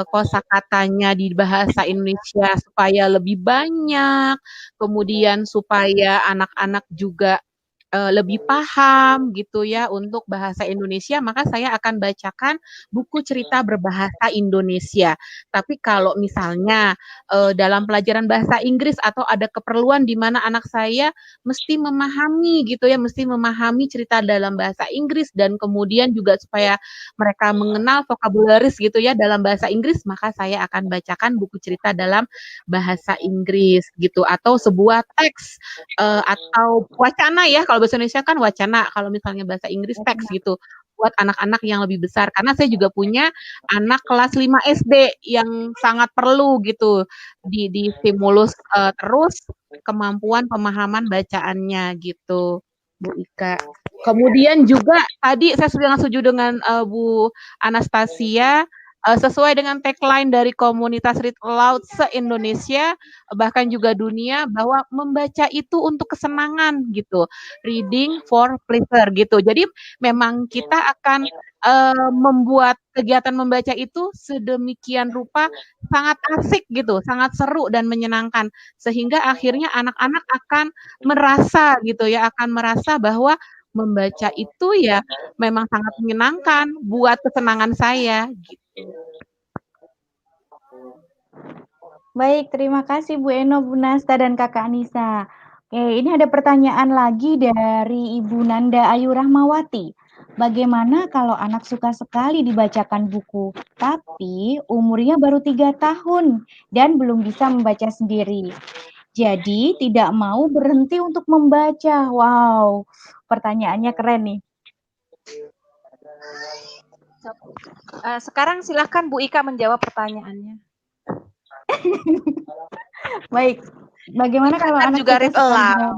kosakatanya di bahasa Indonesia supaya lebih banyak, kemudian supaya anak-anak juga lebih paham gitu ya untuk bahasa Indonesia, maka saya akan bacakan buku cerita berbahasa Indonesia. Tapi kalau misalnya dalam pelajaran bahasa Inggris atau ada keperluan di mana anak saya mesti memahami gitu ya, mesti memahami cerita dalam bahasa Inggris dan kemudian juga supaya mereka mengenal vocabularies gitu ya dalam bahasa Inggris, maka saya akan bacakan buku cerita dalam bahasa Inggris gitu atau sebuah teks atau wacana ya, kalau bahasa Indonesia kan wacana, kalau misalnya bahasa Inggris teks gitu buat anak-anak yang lebih besar karena saya juga punya anak kelas 5 SD yang sangat perlu gitu di stimulus terus kemampuan pemahaman bacaannya gitu Bu Ika. Kemudian juga tadi saya sudah setuju dengan Bu Anastasia sesuai dengan tagline dari komunitas Read Aloud se-Indonesia bahkan juga dunia bahwa membaca itu untuk kesenangan gitu, reading for pleasure gitu. Jadi memang kita akan membuat kegiatan membaca itu sedemikian rupa sangat asik gitu, sangat seru dan menyenangkan sehingga akhirnya anak-anak akan merasa gitu ya, akan merasa bahwa membaca itu ya memang sangat menyenangkan buat kesenangan saya gitu. Baik, terima kasih Bu Eno, Bu Nasta, dan Kakak Anissa. Oke, ini ada pertanyaan lagi dari Ibu Nanda Ayu Rahmawati. Bagaimana kalau anak suka sekali dibacakan buku, tapi umurnya baru 3 tahun dan belum bisa membaca sendiri? Jadi tidak mau berhenti untuk membaca. Wow, pertanyaannya keren nih. Sekarang silahkan Bu Ika menjawab pertanyaannya. Baik, bagaimana kalau anak juga suka sekali?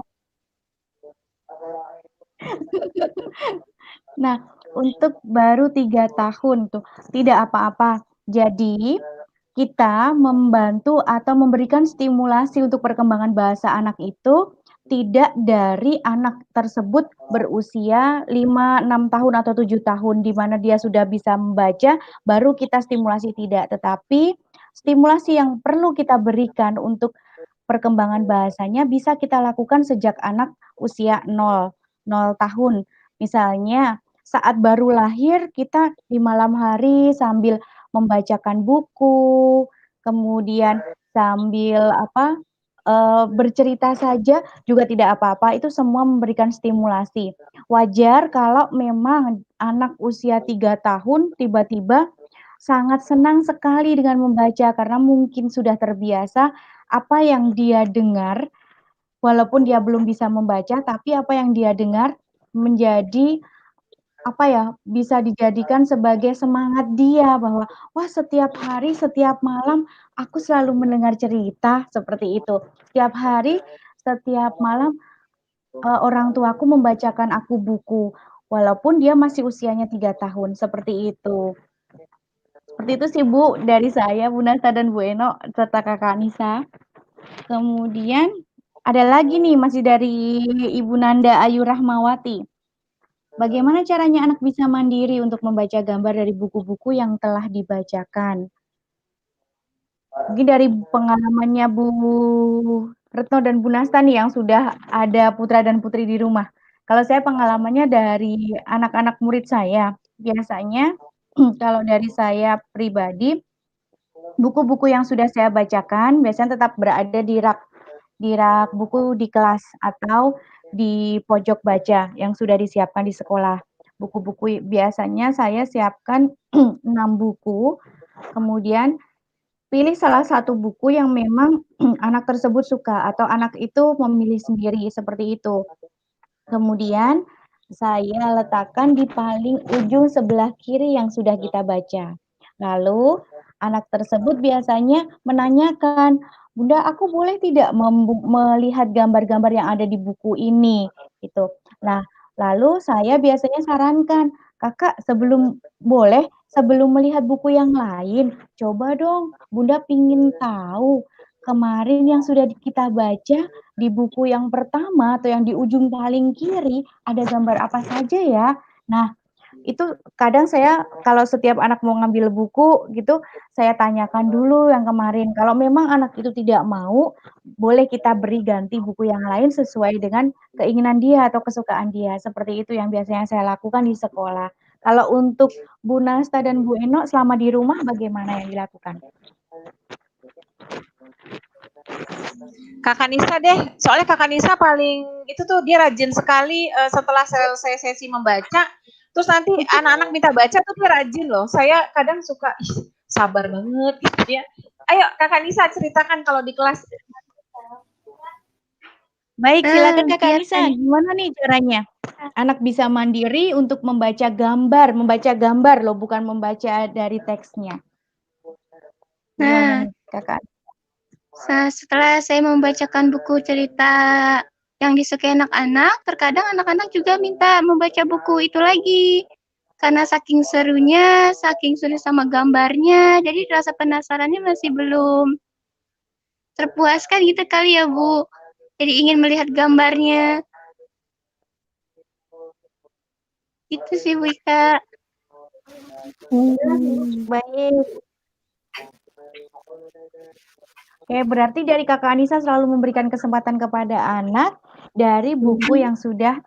Nah, untuk baru 3 tahun tuh tidak apa-apa. Jadi kita membantu atau memberikan stimulasi untuk perkembangan bahasa anak itu tidak dari anak tersebut berusia 5, 6 tahun atau 7 tahun di mana dia sudah bisa membaca baru kita stimulasi, tidak, tetapi stimulasi yang perlu kita berikan untuk perkembangan bahasanya bisa kita lakukan sejak anak usia 0 tahun. Misalnya saat baru lahir kita di malam hari sambil membacakan buku, kemudian sambil bercerita saja juga tidak apa-apa, itu semua memberikan stimulasi. Wajar kalau memang anak usia 3 tahun tiba-tiba sangat senang sekali dengan membaca karena mungkin sudah terbiasa apa yang dia dengar, walaupun dia belum bisa membaca, tapi apa yang dia dengar menjadi bisa dijadikan sebagai semangat dia bahwa, wah setiap hari, setiap malam aku selalu mendengar cerita, seperti itu. Setiap hari, setiap malam orang tuaku membacakan aku buku, walaupun dia masih usianya 3 tahun, seperti itu. Seperti itu sih Bu, dari saya, Bu Nasta dan Bu Eno, serta Kakak Anissa. Kemudian Ada lagi nih, masih dari Ibu Nanda Ayu Rahmawati. Bagaimana caranya anak bisa mandiri untuk membaca gambar dari buku-buku yang telah dibacakan? Mungkin dari pengalamannya Bu Retno dan Bu Nasta nih yang sudah ada putra dan putri di rumah. Kalau saya pengalamannya dari anak-anak murid saya, biasanya kalau dari saya pribadi, buku-buku yang sudah saya bacakan biasanya tetap berada di rak buku di kelas atau di pojok baca yang sudah disiapkan di sekolah. Buku-buku biasanya saya siapkan 6 buku, kemudian pilih salah satu buku yang memang anak tersebut suka atau anak itu memilih sendiri, seperti itu. Kemudian saya letakkan di paling ujung sebelah kiri yang sudah kita baca. Lalu anak tersebut biasanya menanyakan, "Bunda, aku boleh tidak melihat gambar-gambar yang ada di buku ini?" Gitu. Nah, lalu saya biasanya sarankan, "Kakak, sebelum melihat buku yang lain, coba dong Bunda pingin tahu kemarin yang sudah kita baca di buku yang pertama atau yang di ujung paling kiri ada gambar apa saja ya." Nah, itu kadang saya kalau setiap anak mau ngambil buku gitu, saya tanyakan dulu yang kemarin. Kalau memang anak itu tidak mau, boleh kita beri ganti buku yang lain sesuai dengan keinginan dia atau kesukaan dia. Seperti itu yang biasanya saya lakukan di sekolah. Kalau untuk Bu Nasta dan Bu Eno selama di rumah bagaimana yang dilakukan? Kakak Nisa deh, soalnya Kakak Nisa paling itu tuh dia rajin sekali setelah selesai sesi membaca, terus nanti anak-anak minta baca tuh dia rajin loh. Saya kadang suka sabar banget gitu dia. Ayo Kakak Nisa ceritakan kalau di kelas. Baik, silakan Kakak Nisa. Gimana nih caranya? Anak bisa mandiri untuk membaca gambar loh, bukan membaca dari teksnya. Gimana nih, Kakak? Setelah saya membacakan buku cerita yang disukai anak-anak, terkadang anak-anak juga minta membaca buku itu lagi. Karena saking serunya, saking seru sama gambarnya, jadi rasa penasarannya masih belum terpuaskan gitu kali ya, Bu. Jadi ingin melihat gambarnya. Itu sih, Bu Ika. Baik. Oke, berarti dari Kakak Anissa selalu memberikan kesempatan kepada anak dari buku yang sudah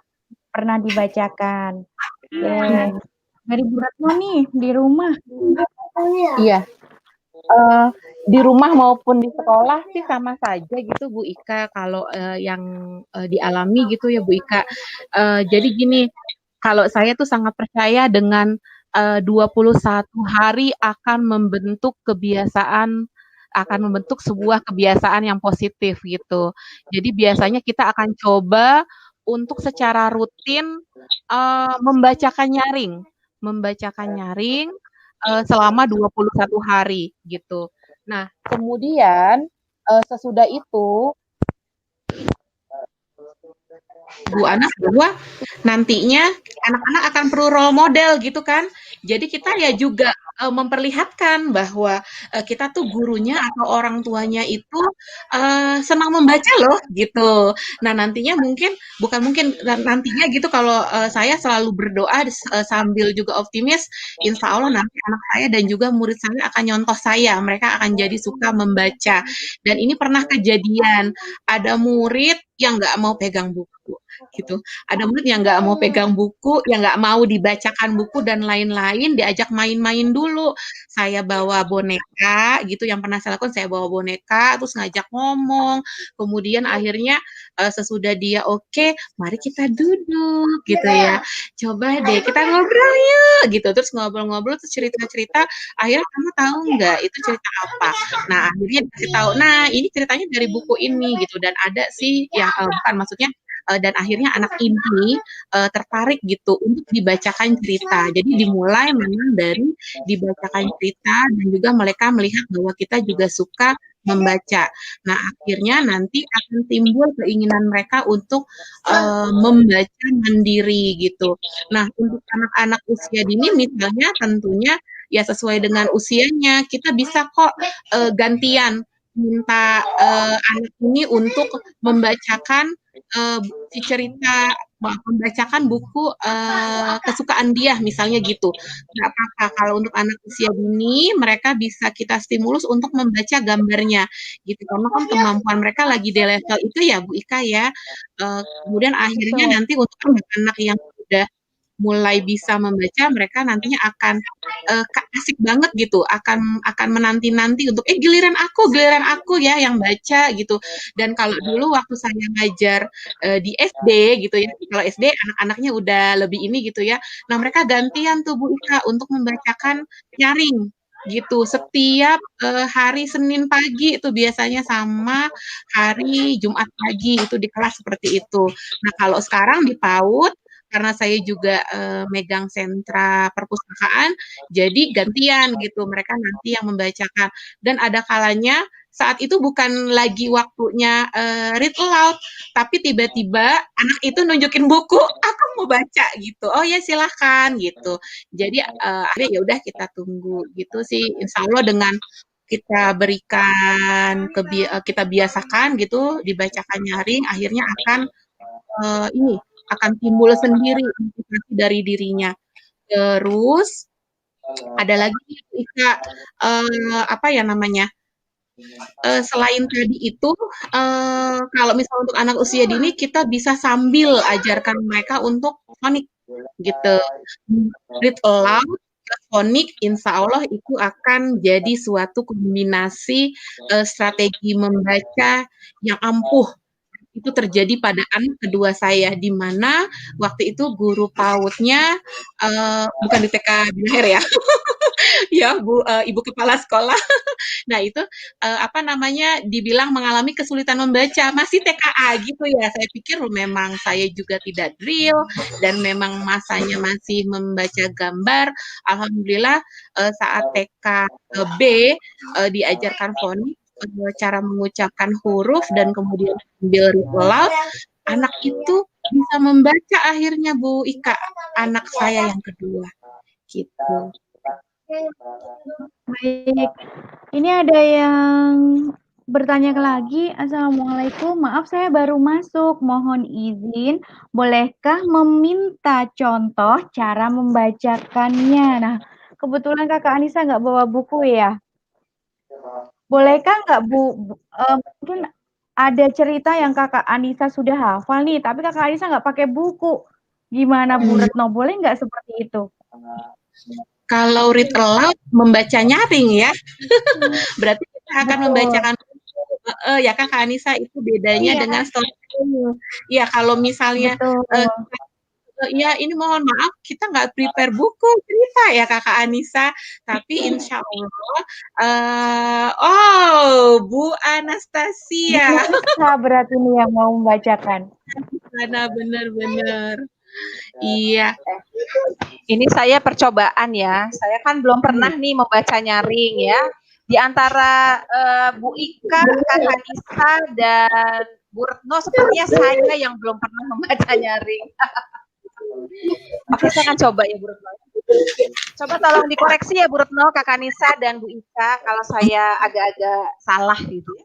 pernah dibacakan. Oke. Dari Bu Retno nih, di rumah. Iya. Di rumah maupun di sekolah sih sama saja gitu Bu Ika kalau yang dialami gitu ya Bu Ika. Jadi gini, kalau saya tuh sangat percaya dengan 21 hari akan membentuk sebuah kebiasaan yang positif gitu. Jadi biasanya kita akan coba untuk secara rutin membacakan nyaring selama 21 hari gitu. Nah, kemudian sesudah itu Bu Ana bahwa nantinya anak-anak akan perlu role model gitu kan. Jadi kita ya juga memperlihatkan bahwa kita tuh gurunya atau orang tuanya itu senang membaca loh gitu. Nah nantinya nantinya gitu kalau saya selalu berdoa sambil juga optimis, insya Allah nanti anak saya dan juga murid saya akan nyontoh saya, mereka akan jadi suka membaca. Dan ini pernah kejadian, ada murid yang nggak mau pegang buku gitu. Ada murid yang nggak mau pegang buku, yang nggak mau dibacakan buku dan lain-lain, diajak main-main dulu. Saya bawa boneka gitu, yang pernah saya lakukan saya bawa boneka, terus ngajak ngomong. Kemudian akhirnya sesudah dia oke, mari kita duduk gitu ya. Coba deh kita ngobrol yuk gitu. Terus ngobrol-ngobrol, terus cerita-cerita. Akhirnya kamu tahu nggak itu cerita apa? Nah akhirnya dikasih tahu. Nah ini ceritanya dari buku ini gitu. Dan ada sih yang bukan maksudnya dan akhirnya anak ini tertarik gitu untuk dibacakan cerita. Jadi dimulai memang dari dibacakan cerita dan juga mereka melihat bahwa kita juga suka membaca. Nah, akhirnya nanti akan timbul keinginan mereka untuk membaca mandiri gitu. Nah, untuk anak-anak usia dini misalnya tentunya ya sesuai dengan usianya, kita bisa kok gantian minta anak ini untuk membacakan si cerita, membacakan buku kesukaan dia, misalnya gitu. Nggak apa-apa kalau untuk anak usia dini, mereka bisa kita stimulus untuk membaca gambarnya, gitu. Karena kan kemampuan mereka lagi di level itu ya, Bu Ika ya. Kemudian akhirnya Betul. nanti untuk anak-anak yang sudah mulai bisa membaca, mereka nantinya akan asik banget gitu, akan menanti-nanti untuk giliran aku ya yang baca gitu. Dan kalau dulu waktu saya ngajar di SD gitu ya, kalau SD anak-anaknya udah lebih ini gitu ya. Nah, mereka gantian tuh Bu Ika untuk membacakan nyaring gitu setiap hari Senin pagi itu biasanya sama hari Jumat pagi itu di kelas seperti itu. Nah, kalau sekarang di PAUD karena saya juga megang sentra perpustakaan, jadi gantian gitu. Mereka nanti yang membacakan. Dan ada kalanya saat itu bukan lagi waktunya read aloud, tapi tiba-tiba anak itu nunjukin buku, aku mau baca gitu. Oh ya silahkan gitu. Jadi akhirnya ya udah kita tunggu gitu sih. Insya Allah dengan kita berikan kita biasakan gitu dibacakan nyaring, akhirnya akan ini akan timbul sendiri motivasi dari dirinya. Terus ada lagi Ika, apa ya namanya? Selain tadi itu, kalau misal untuk anak usia dini kita bisa sambil ajarkan mereka untuk fonik gitu. Read aloud plus fonik, insya Allah itu akan jadi suatu kombinasi strategi membaca yang ampuh itu terjadi pada anak kedua saya, di mana waktu itu guru PAUD-nya bukan di TK Binaher ya, ya Bu Ibu Kepala Sekolah. Nah itu apa namanya dibilang mengalami kesulitan membaca, masih TKA gitu ya. Saya pikir memang saya juga tidak drill dan memang masanya masih membaca gambar. Alhamdulillah saat TKB diajarkan fonik cara mengucapkan huruf dan kemudian sambil read aloud, anak itu bisa membaca akhirnya Bu Ika, anak saya yang kedua gitu. Baik, ini ada yang bertanya lagi. Assalamualaikum, maaf saya baru masuk, mohon izin, bolehkah meminta contoh cara membacakannya? Nah, kebetulan Kakak Anissa nggak bawa buku ya? Bolehkah nggak Bu, mungkin ada cerita yang Kakak Anissa sudah hafal nih, tapi Kakak Anissa nggak pakai buku. Gimana Bu Retno, boleh nggak seperti itu? Kalau read aloud membaca nyaring ya, berarti kita akan membacakan ya kan Kak Anissa itu bedanya dengan storytelling. Ya kalau misalnya ya ini mohon maaf kita nggak prepare buku cerita ya Kakak Anissa, tapi insya Allah Bu Anastasia berarti ini yang mau membacakan. Karena benar-benar iya. Ini saya percobaan ya. Saya kan belum pernah nih membaca nyaring ya. Di antara Bu Ika, Kak Anissa, dan Bu Retno sepertinya saya yang belum pernah membaca nyaring. Oke, saya akan coba ya Bu Retno. Coba tolong dikoreksi ya Bu Retno, Kak Anissa, dan Bu Ika kalau saya agak-agak salah gitu ya.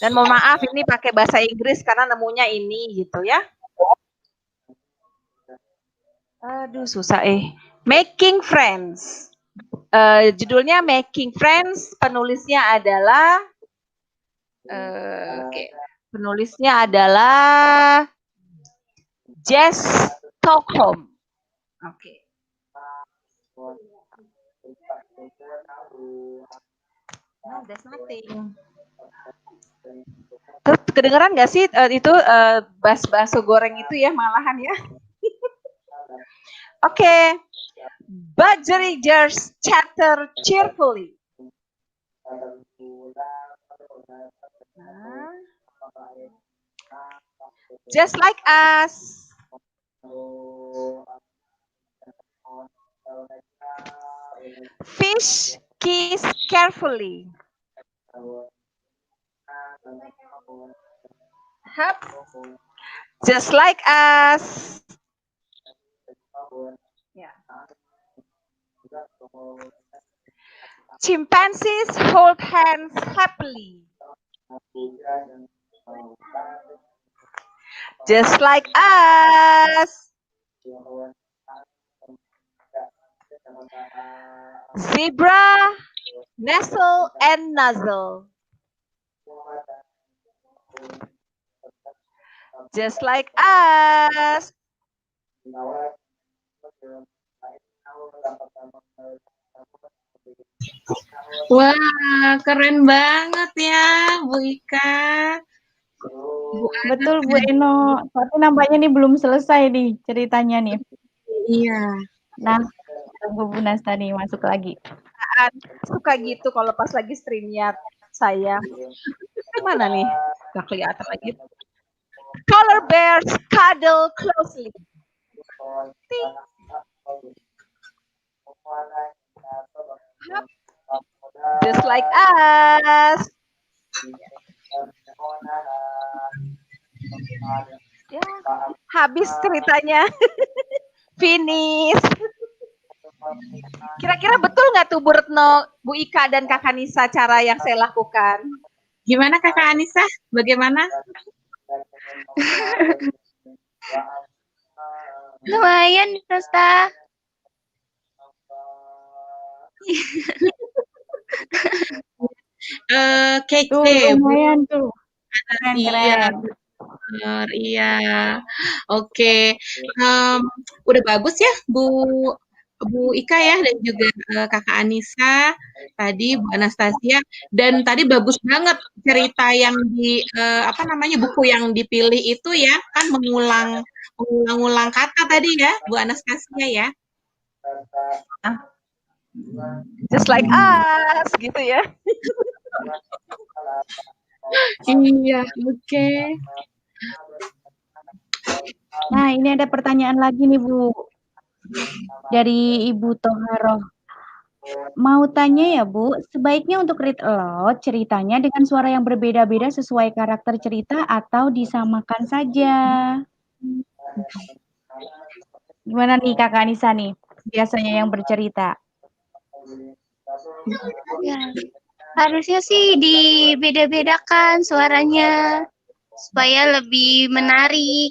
Dan mohon maaf ini pakai bahasa Inggris karena nemunya ini gitu ya. Aduh susah Making Friends. Judulnya Making Friends, penulisnya adalah penulisnya adalah Jess Stockholm. Oke. No, there's nothing. Terus kedengeran nggak sih itu bakso goreng itu ya malahan ya? Oke. Budgerigers chatter cheerfully. Just like us. Fish kiss carefully. Hup. Just like us. Yeah. Chimpanzees hold hands happily. Just like us. Zebra, nestle and nuzzle. Just like us. Wah, keren banget ya, Bu Ika. Betul Bu Eno, tapi nampaknya nih belum selesai nih ceritanya nih. Iya. Nah, tunggu Bu Nasta nih masuk lagi. Suka gitu kalau pas lagi StreamYard saya. Mana nih? Gak kelihatan lagi. Polar bears cuddle closely. Ting. Just like us. Ya, habis ceritanya. Finish. Kira-kira betul nggak tuh Bu Retno, Bu Ika dan Kakak Nisa cara yang saya lakukan? Gimana Kakak Anissa? Bagaimana? Lumayan, Nasta. Kece. Tuh, lumayan tuh. Keren, Iya, keren. benar, iya. Oke, udah bagus ya Bu Ika ya dan juga Kakak Anissa tadi Bu Anastasia dan tadi bagus banget cerita yang di buku yang dipilih itu ya kan mengulang kata tadi ya Bu Anastasia ya. Just like us gitu ya. Iya, oke. Nah, ini ada pertanyaan lagi nih Bu dari Ibu Toharoh. Mau tanya ya Bu, sebaiknya untuk read aloud ceritanya dengan suara yang berbeda-beda sesuai karakter cerita atau disamakan saja? Gimana nih Kakak Anissa nih, biasanya yang bercerita? Ya, harusnya sih dibeda-bedakan suaranya supaya lebih menarik.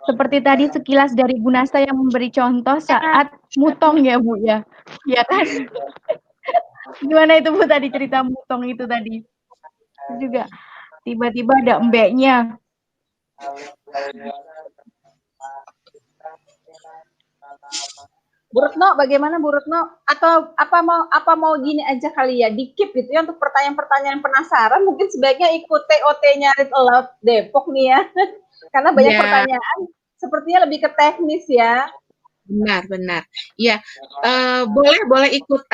Seperti tadi sekilas dari Bu Nasta yang memberi contoh saat mutong ya Bu ya, ya kan? Gimana itu Bu tadi cerita mutong itu tadi? Juga tiba-tiba ada embeknya. Bu Retno, bagaimana Bu Retno? Atau apa mau gini aja kali ya, di-keep gitu ya untuk pertanyaan-pertanyaan penasaran, mungkin sebaiknya ikut TOT-nya Read Aloud Depok nih ya. Karena banyak pertanyaan, sepertinya lebih ke teknis ya. Benar. Ya, boleh ikut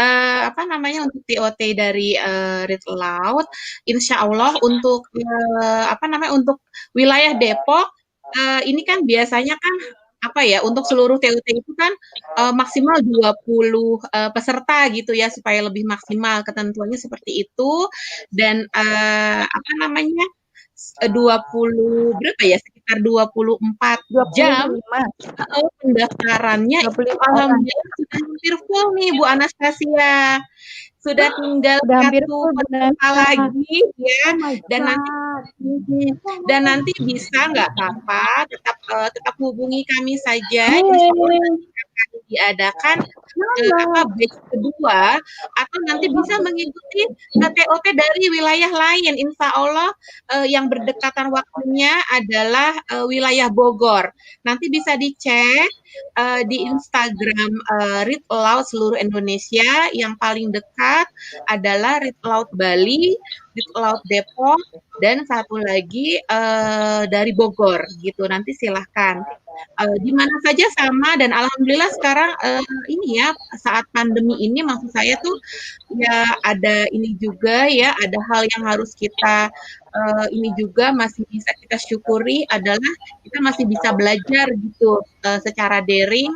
untuk TOT dari Read Aloud. Insya Allah untuk untuk wilayah Depok ini kan biasanya kan untuk seluruh TOT itu kan maksimal 20 peserta gitu ya supaya lebih maksimal ketentuannya seperti itu dan 20 berapa ya sekitar 24 jam pendaftarannya alhamdulillah sudah hampir full nih Bu Anastasia. Sudah tinggal satu peserta lagi ya dan nanti bisa nggak apa-apa tetap hubungi kami saja akan diadakan batch kedua atau nanti bisa mengikuti TOT dari wilayah lain. Insya Allah yang berdekatan waktunya adalah wilayah Bogor. Nanti bisa dicek di Instagram Read Aloud seluruh Indonesia. Yang paling dekat adalah Read Aloud Bali, Read Aloud Depok, dan satu lagi dari Bogor gitu. Nanti silahkan. Di mana saja sama dan alhamdulillah sekarang ini ya saat pandemi ini maksud saya tuh ya ada ini juga ya ada hal yang harus kita ini juga masih bisa kita syukuri adalah kita masih bisa belajar gitu secara daring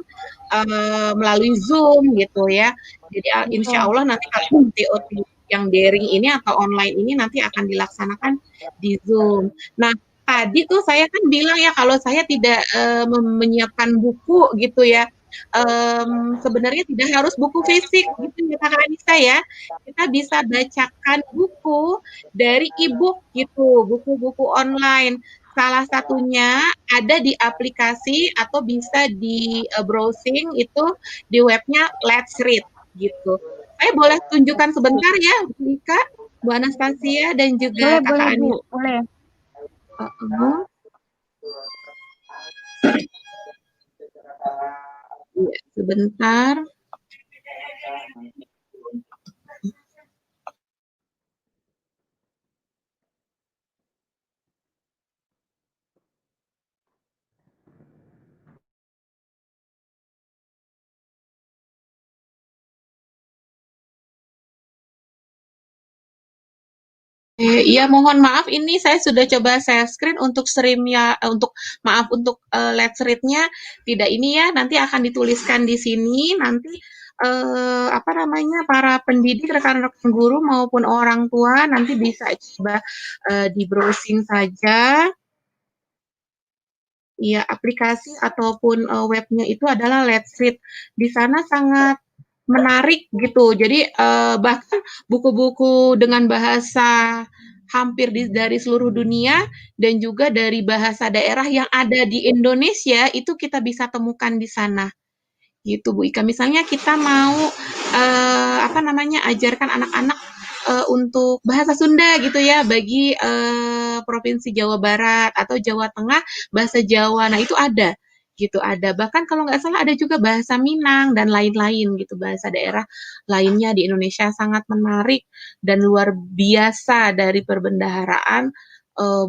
melalui Zoom gitu ya. Jadi insya Allah nanti kalau TOT yang daring ini atau online ini nanti akan dilaksanakan di Zoom. Nah, tadi tuh saya kan bilang ya kalau saya tidak menyiapkan buku gitu ya. Sebenarnya tidak harus buku fisik gitu ya Kakak Anissa ya. Kita bisa bacakan buku dari e-book gitu, buku-buku online. Salah satunya ada di aplikasi atau bisa di browsing itu di webnya Let's Read gitu. Saya boleh tunjukkan sebentar ya, Bu Ika, Bu Anastasia dan juga Boleh Kakak Bu, Anissa. boleh. Iya, sebentar. Iya, mohon maaf ini saya sudah coba share screen untuk stream-nya, untuk Let's Read-nya tidak ini ya, nanti akan dituliskan di sini, nanti apa namanya, para pendidik, rekan-rekan guru maupun orang tua nanti bisa coba di browsing saja. Iya, aplikasi ataupun webnya itu adalah Let's Read. Di sana sangat menarik gitu. Jadi bahkan buku-buku dengan bahasa hampir dari seluruh dunia dan juga dari bahasa daerah yang ada di Indonesia itu kita bisa temukan di sana. Gitu Bu Ika. Misalnya kita mau apa namanya ajarkan anak-anak untuk bahasa Sunda gitu ya bagi Provinsi Jawa Barat atau Jawa Tengah bahasa Jawa. Nah, itu ada gitu ada. Bahkan kalau nggak salah ada juga bahasa Minang dan lain-lain gitu bahasa daerah lainnya di Indonesia sangat menarik dan luar biasa dari perbendaharaan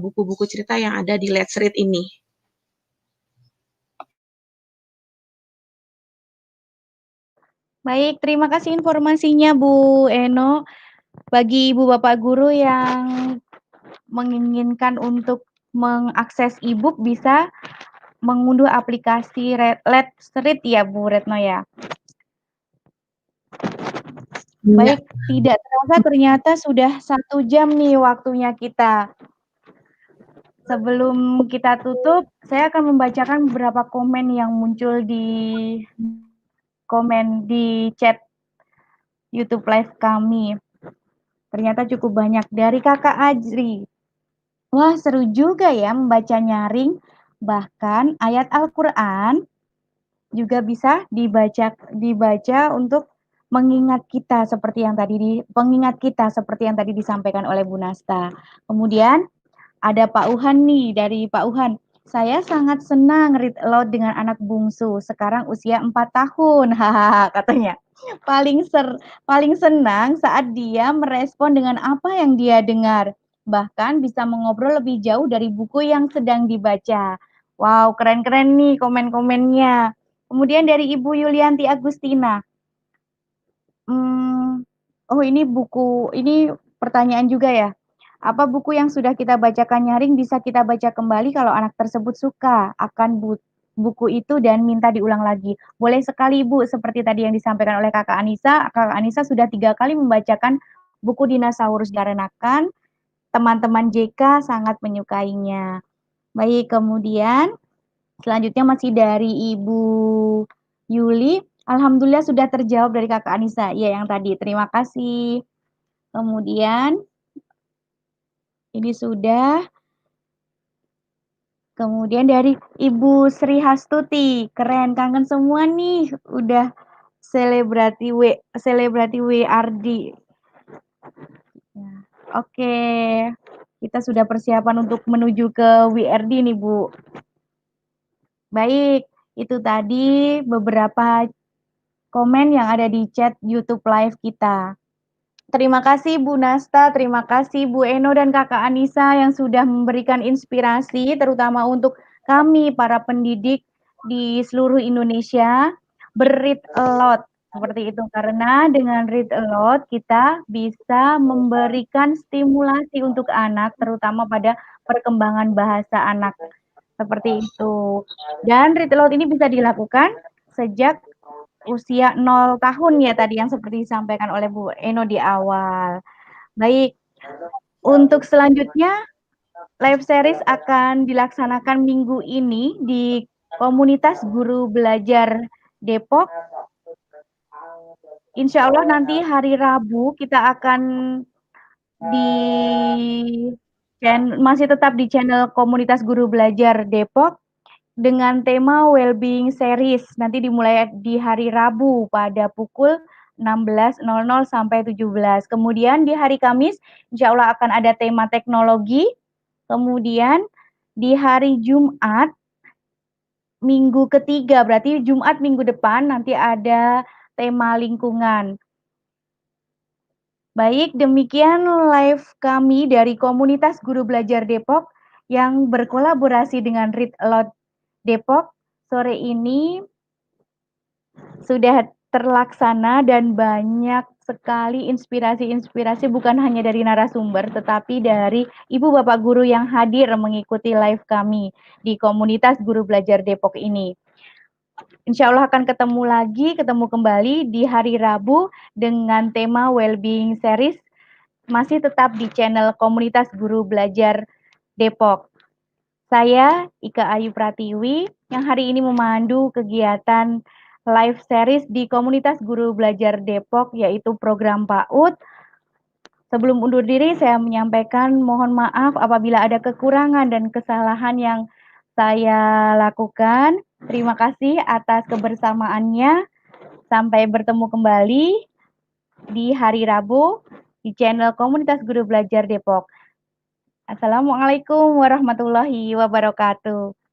buku-buku cerita yang ada di Let's Read ini. Baik, terima kasih informasinya Bu Eno. Bagi Ibu Bapak guru yang menginginkan untuk mengakses e-book bisa mengunduh aplikasi Let's Read ya Bu Retno ya. Baik, tidak terasa ternyata sudah 1 jam nih waktunya kita. Sebelum kita tutup, saya akan membacakan beberapa komen yang muncul di chat YouTube Live kami. Ternyata cukup banyak dari Kakak Ajri. Wah, seru juga ya membaca nyaring. Bahkan ayat Al-Quran juga bisa dibaca untuk mengingat kita seperti yang tadi disampaikan oleh Bu Nasta. Kemudian ada Pak Uhan nih, dari Pak Uhan. Saya sangat senang read aloud dengan anak bungsu. Sekarang usia 4 tahun. Hahaha, katanya. Paling senang saat dia merespon dengan apa yang dia dengar. Bahkan bisa mengobrol lebih jauh dari buku yang sedang dibaca. Wow, keren-keren nih komen-komennya. Kemudian dari Ibu Yulianti Agustina. Oh ini pertanyaan juga ya. Apa buku yang sudah kita bacakan nyaring bisa kita baca kembali kalau anak tersebut suka akan buku itu dan minta diulang lagi? Boleh sekali Bu, seperti tadi yang disampaikan oleh Kakak Anissa. Kakak Anissa sudah 3 kali membacakan buku Dinosaurus dikarenakan teman-teman JK sangat menyukainya. Baik, kemudian selanjutnya masih dari Ibu Yuli. Alhamdulillah sudah terjawab dari Kakak Anissa. Iya, yang tadi. Terima kasih. Kemudian ini sudah. Kemudian dari Ibu Sri Hastuti. Keren, kangen semua nih. Udah selebrati WRD. Ya, oke. Kita sudah persiapan untuk menuju ke WRD nih, Bu. Baik, itu tadi beberapa komen yang ada di chat YouTube Live kita. Terima kasih Bu Nasta, terima kasih Bu Eno dan Kakak Anissa yang sudah memberikan inspirasi terutama untuk kami para pendidik di seluruh Indonesia ber-read aloud seperti itu, karena dengan read aloud kita bisa memberikan stimulasi untuk anak terutama pada perkembangan bahasa anak seperti itu. Dan read aloud ini bisa dilakukan sejak usia 0 tahun ya tadi yang seperti disampaikan oleh Bu Eno di awal. Baik, untuk selanjutnya live series akan dilaksanakan minggu ini di komunitas guru belajar Depok. Insya Allah nanti hari Rabu kita akan masih tetap di channel komunitas guru belajar Depok dengan tema Wellbeing Series. Nanti dimulai di hari Rabu pada pukul 16.00 sampai 17. Kemudian di hari Kamis, insya Allah akan ada tema teknologi. Kemudian di hari Jumat, minggu ketiga, berarti Jumat minggu depan nanti ada tema lingkungan. Baik, demikian live kami dari komunitas guru belajar Depok yang berkolaborasi dengan Read Aloud Depok. Sore ini sudah terlaksana dan banyak sekali inspirasi-inspirasi bukan hanya dari narasumber tetapi dari ibu bapak guru yang hadir mengikuti live kami di komunitas guru belajar Depok ini. Insya Allah akan ketemu kembali di hari Rabu dengan tema Wellbeing Series masih tetap di channel komunitas guru belajar Depok. Saya Ika Ayu Pratiwi yang hari ini memandu kegiatan live series di komunitas guru belajar Depok yaitu program PAUD. Sebelum undur diri saya menyampaikan mohon maaf apabila ada kekurangan dan kesalahan yang saya lakukan. Terima kasih atas kebersamaannya. Sampai bertemu kembali di hari Rabu di channel komunitas guru belajar Depok. Assalamualaikum warahmatullahi wabarakatuh.